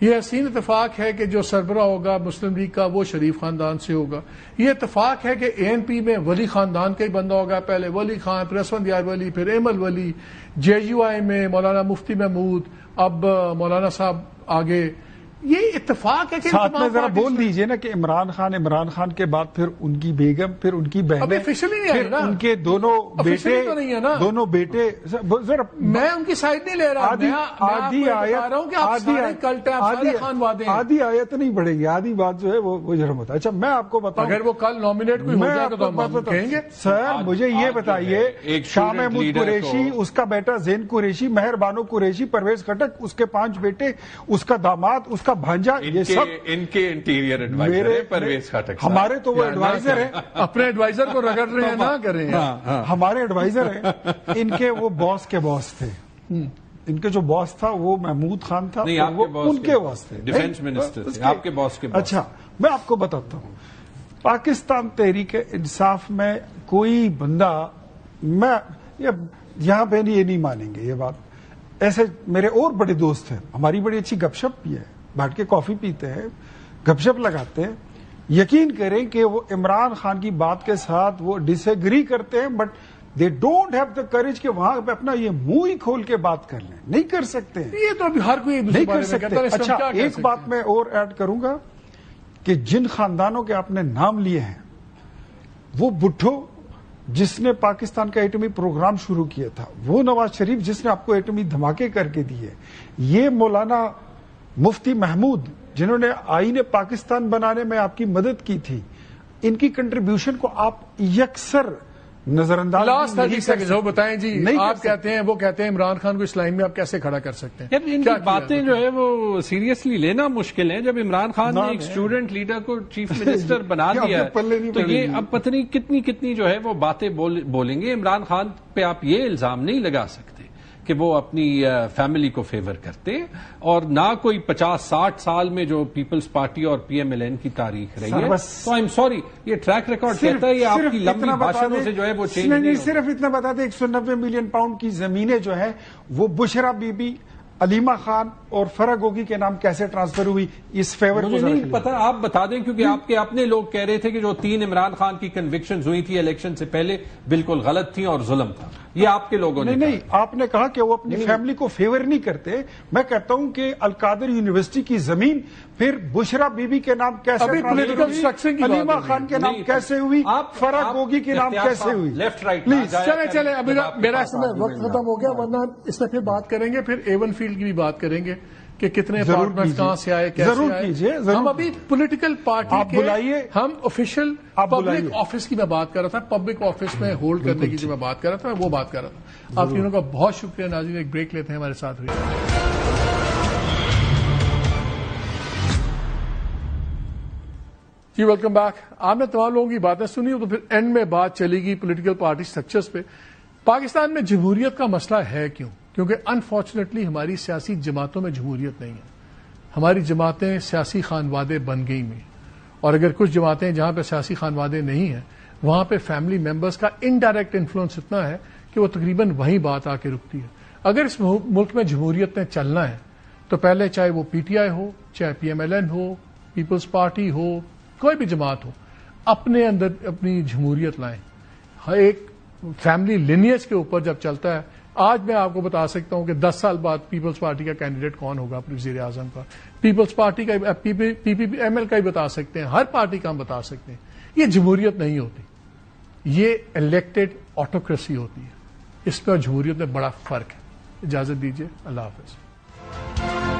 یہ حسین اتفاق ہے کہ جو سربراہ ہوگا مسلم لیگ کا وہ شریف خاندان سے ہوگا. یہ اتفاق ہے کہ اے این پی میں ولی خاندان کا ہی بندہ ہوگا، پہلے ولی خان، پھر اسفندیار ولی، پھر ایمل ولی. جے یو آئی میں مولانا مفتی محمود، اب مولانا صاحب آگے. یہ اتفاق ہے کہ ساتھ میں ذرا بول دیجئے نا کہ عمران خان کے بعد پھر ان کی بیگم، پھر ان کی بہنیں، پھر ان کے دونوں بیٹے ذرا میں ان کی سائڈ نہیں لے رہا. آدھی آیت نہیں بڑھیں گے، آدھی بات جو ہے وہ ذرا بتا. اچھا میں آپ کو بتاؤں، اگر وہ کل نامنیٹ کوئی ہو جائے تو ہم کہیں گے. سر مجھے یہ بتائیے، شاہ محمود قریشی، اس کا بیٹا زین قریشی، مہر بانو قریشی، پرویز خٹک، اس کے 5 بیٹے، اس کا داماد، اس کا بھانجا، یہ سب ان کے انٹیریئر ایڈوائزر ہیں پرویز خٹک. ہمارے تو وہ ایڈوائزر ہیں، اپنے ایڈوائزر کو رگڑ رہے ہیں، نہ کریں. ہمارے ایڈوائزر ہیں. ان کے وہ باس کے باس تھے. ان کے جو باس تھا وہ محمود خان تھا، وہ ان کے باس تھے، ڈیفنس منسٹر تھے آپ کے باس کے باس. اچھا میں آپ کو بتاتا ہوں، پاکستان تحریک انصاف میں کوئی بندہ، میں یہاں پہ یہ نہیں مانیں گے یہ بات. ایسے میرے اور بڑے دوست ہیں، ہماری بڑی اچھی گپ شپ بھی ہے، بیٹھ کے کافی پیتے ہیں، گپ شپ لگاتے ہیں. یقین کریں کہ وہ عمران خان کی بات کے ساتھ وہ ڈس ایگری کرتے ہیں، but they don't have the courage کہ وہاں پہ اپنا یہ منہ ہی کھول کے بات کر لیں. نہیں کر سکتے ہیں، یہ تو ابھی ہر کوئی نہیں کر سکتے. اچھا ایک بات میں اور ایڈ کروں گا کہ جن خاندانوں کے آپ نے نام لیے ہیں، وہ بھٹو جس نے پاکستان کا ایٹمی پروگرام شروع کیا تھا، وہ نواز شریف جس نے آپ کو ایٹمی دھماکے کر کے دیے، یہ مولانا مفتی محمود جنہوں نے آئین پاکستان بنانے میں آپ کی مدد کی تھی، ان کی کنٹریبیوشن کو آپ یکسر نظر انداز لاسٹ 30 سیکنڈ بتائیں جی. آپ کہتے ہیں، وہ کہتے ہیں عمران خان کو اس لائن میں آپ کیسے کھڑا کر سکتے ہیں؟ ان کی باتیں جو ہے وہ سیریسلی لینا مشکل ہے. جب عمران خان نے ایک اسٹوڈنٹ لیڈر کو چیف منسٹر بنا دیا ہے تو یہ اب پتہ نہیں کتنی جو ہے وہ باتیں بولیں گے. عمران خان پہ آپ یہ الزام نہیں لگا سکتے کہ وہ اپنی فیملی کو فیور کرتے، اور نہ کوئی 50-60 سال میں جو پیپلز پارٹی اور پی ایم ایل این کی تاریخ رہی ہے. تو آئی ایم سوری، یہ ٹریک ریکارڈ کہتا ہے یہ آپ کی لمبی بھاشنوں سے جو ہے وہ چینج نہیں. صرف اتنا بتا دیں 190 ملین پاؤنڈ کی زمینیں جو ہے وہ بشرا بی بی، علیمہ خان اور فرح گوگی کے نام کیسے ٹرانسفر ہوئی اس فیور مجھے نہیں پتا، آپ بتا دیں، کیونکہ آپ کے اپنے لوگ کہہ رہے تھے کہ جو 3 عمران خان کی کنوکشنز ہوئی تھی الیکشن سے پہلے بالکل غلط تھیں اور ظلم تھا، یہ آپ کے لوگوں نے نہیں، آپ نے کہا کہ وہ اپنی فیملی کو فیور نہیں کرتے. میں کہتا ہوں کہ القادر یونیورسٹی کی زمین پھر بشرا بی بی کے نام کیسے ابھی پولیٹیکل اسٹرکچرنگ کی بات علیمہ خان کے نام کیسے ہوئی، فرح گوگی کے نام کیسے ہوئی. لیفٹ رائٹ چلے ابھی میرا اس میں وقت ختم ہو گیا، ورنہ اس میں پھر بات کریں گے، پھر ایون فیلڈ کی بھی بات کریں گے کہ کتنے پارٹنرز کہاں سے آئے، کیسے آئے. ہم ابھی پولیٹیکل پارٹی آپ بلائیے، ہم آفیشیل پبلک آفس کی میں بات کر رہا تھا، پبلک آفس میں ہولڈ کرنے کی جو میں بات کر رہا تھا وہ بات کر رہا تھا. آپ تینوں کا بہت شکریہ. ناظرین ایک بریک لیتے ہیں، ہمارے ساتھ ہوئی. جی ویلکم بیک. آپ نے تمام لوگوں کی باتیں سنی تو پھر اینڈ میں بات چلے گی پولیٹیکل پارٹی سٹرکچرز پہ. پاکستان میں جمہوریت کا مسئلہ ہے کیوں؟ کیونکہ انفارچونیٹلی ہماری سیاسی جماعتوں میں جمہوریت نہیں ہے. ہماری جماعتیں سیاسی خانوادے بن گئی میں، اور اگر کچھ جماعتیں جہاں پہ سیاسی خانوادے نہیں ہیں وہاں پہ فیملی ممبرز کا انڈائریکٹ انفلوئنس اتنا ہے کہ وہ تقریباً وہیں بات آ کے رکتی ہے. اگر اس ملک میں جمہوریت نے چلنا ہے تو پہلے چاہے وہ پی ٹی آئی ہو، چاہے پی ایم ایل این ہو، پیپلز پارٹی ہو، کوئی بھی جماعت ہو، اپنے اندر اپنی جمہوریت لائیں. ایک فیملی لینیج کے اوپر جب چلتا ہے، آج میں آپ کو بتا سکتا ہوں کہ 10 سال بعد پیپلز پارٹی کا کینڈیڈیٹ کون ہوگا وزیر اعظم کا، پیپلز پارٹی کا، پی پی ایم ایل کا ہی بتا سکتے ہیں، ہر پارٹی کا ہم بتا سکتے ہیں. یہ جمہوریت نہیں ہوتی، یہ الیکٹڈ آٹوکریسی ہوتی ہے. اس پر جمہوریت میں بڑا فرق ہے. اجازت دیجیے، اللہ حافظ.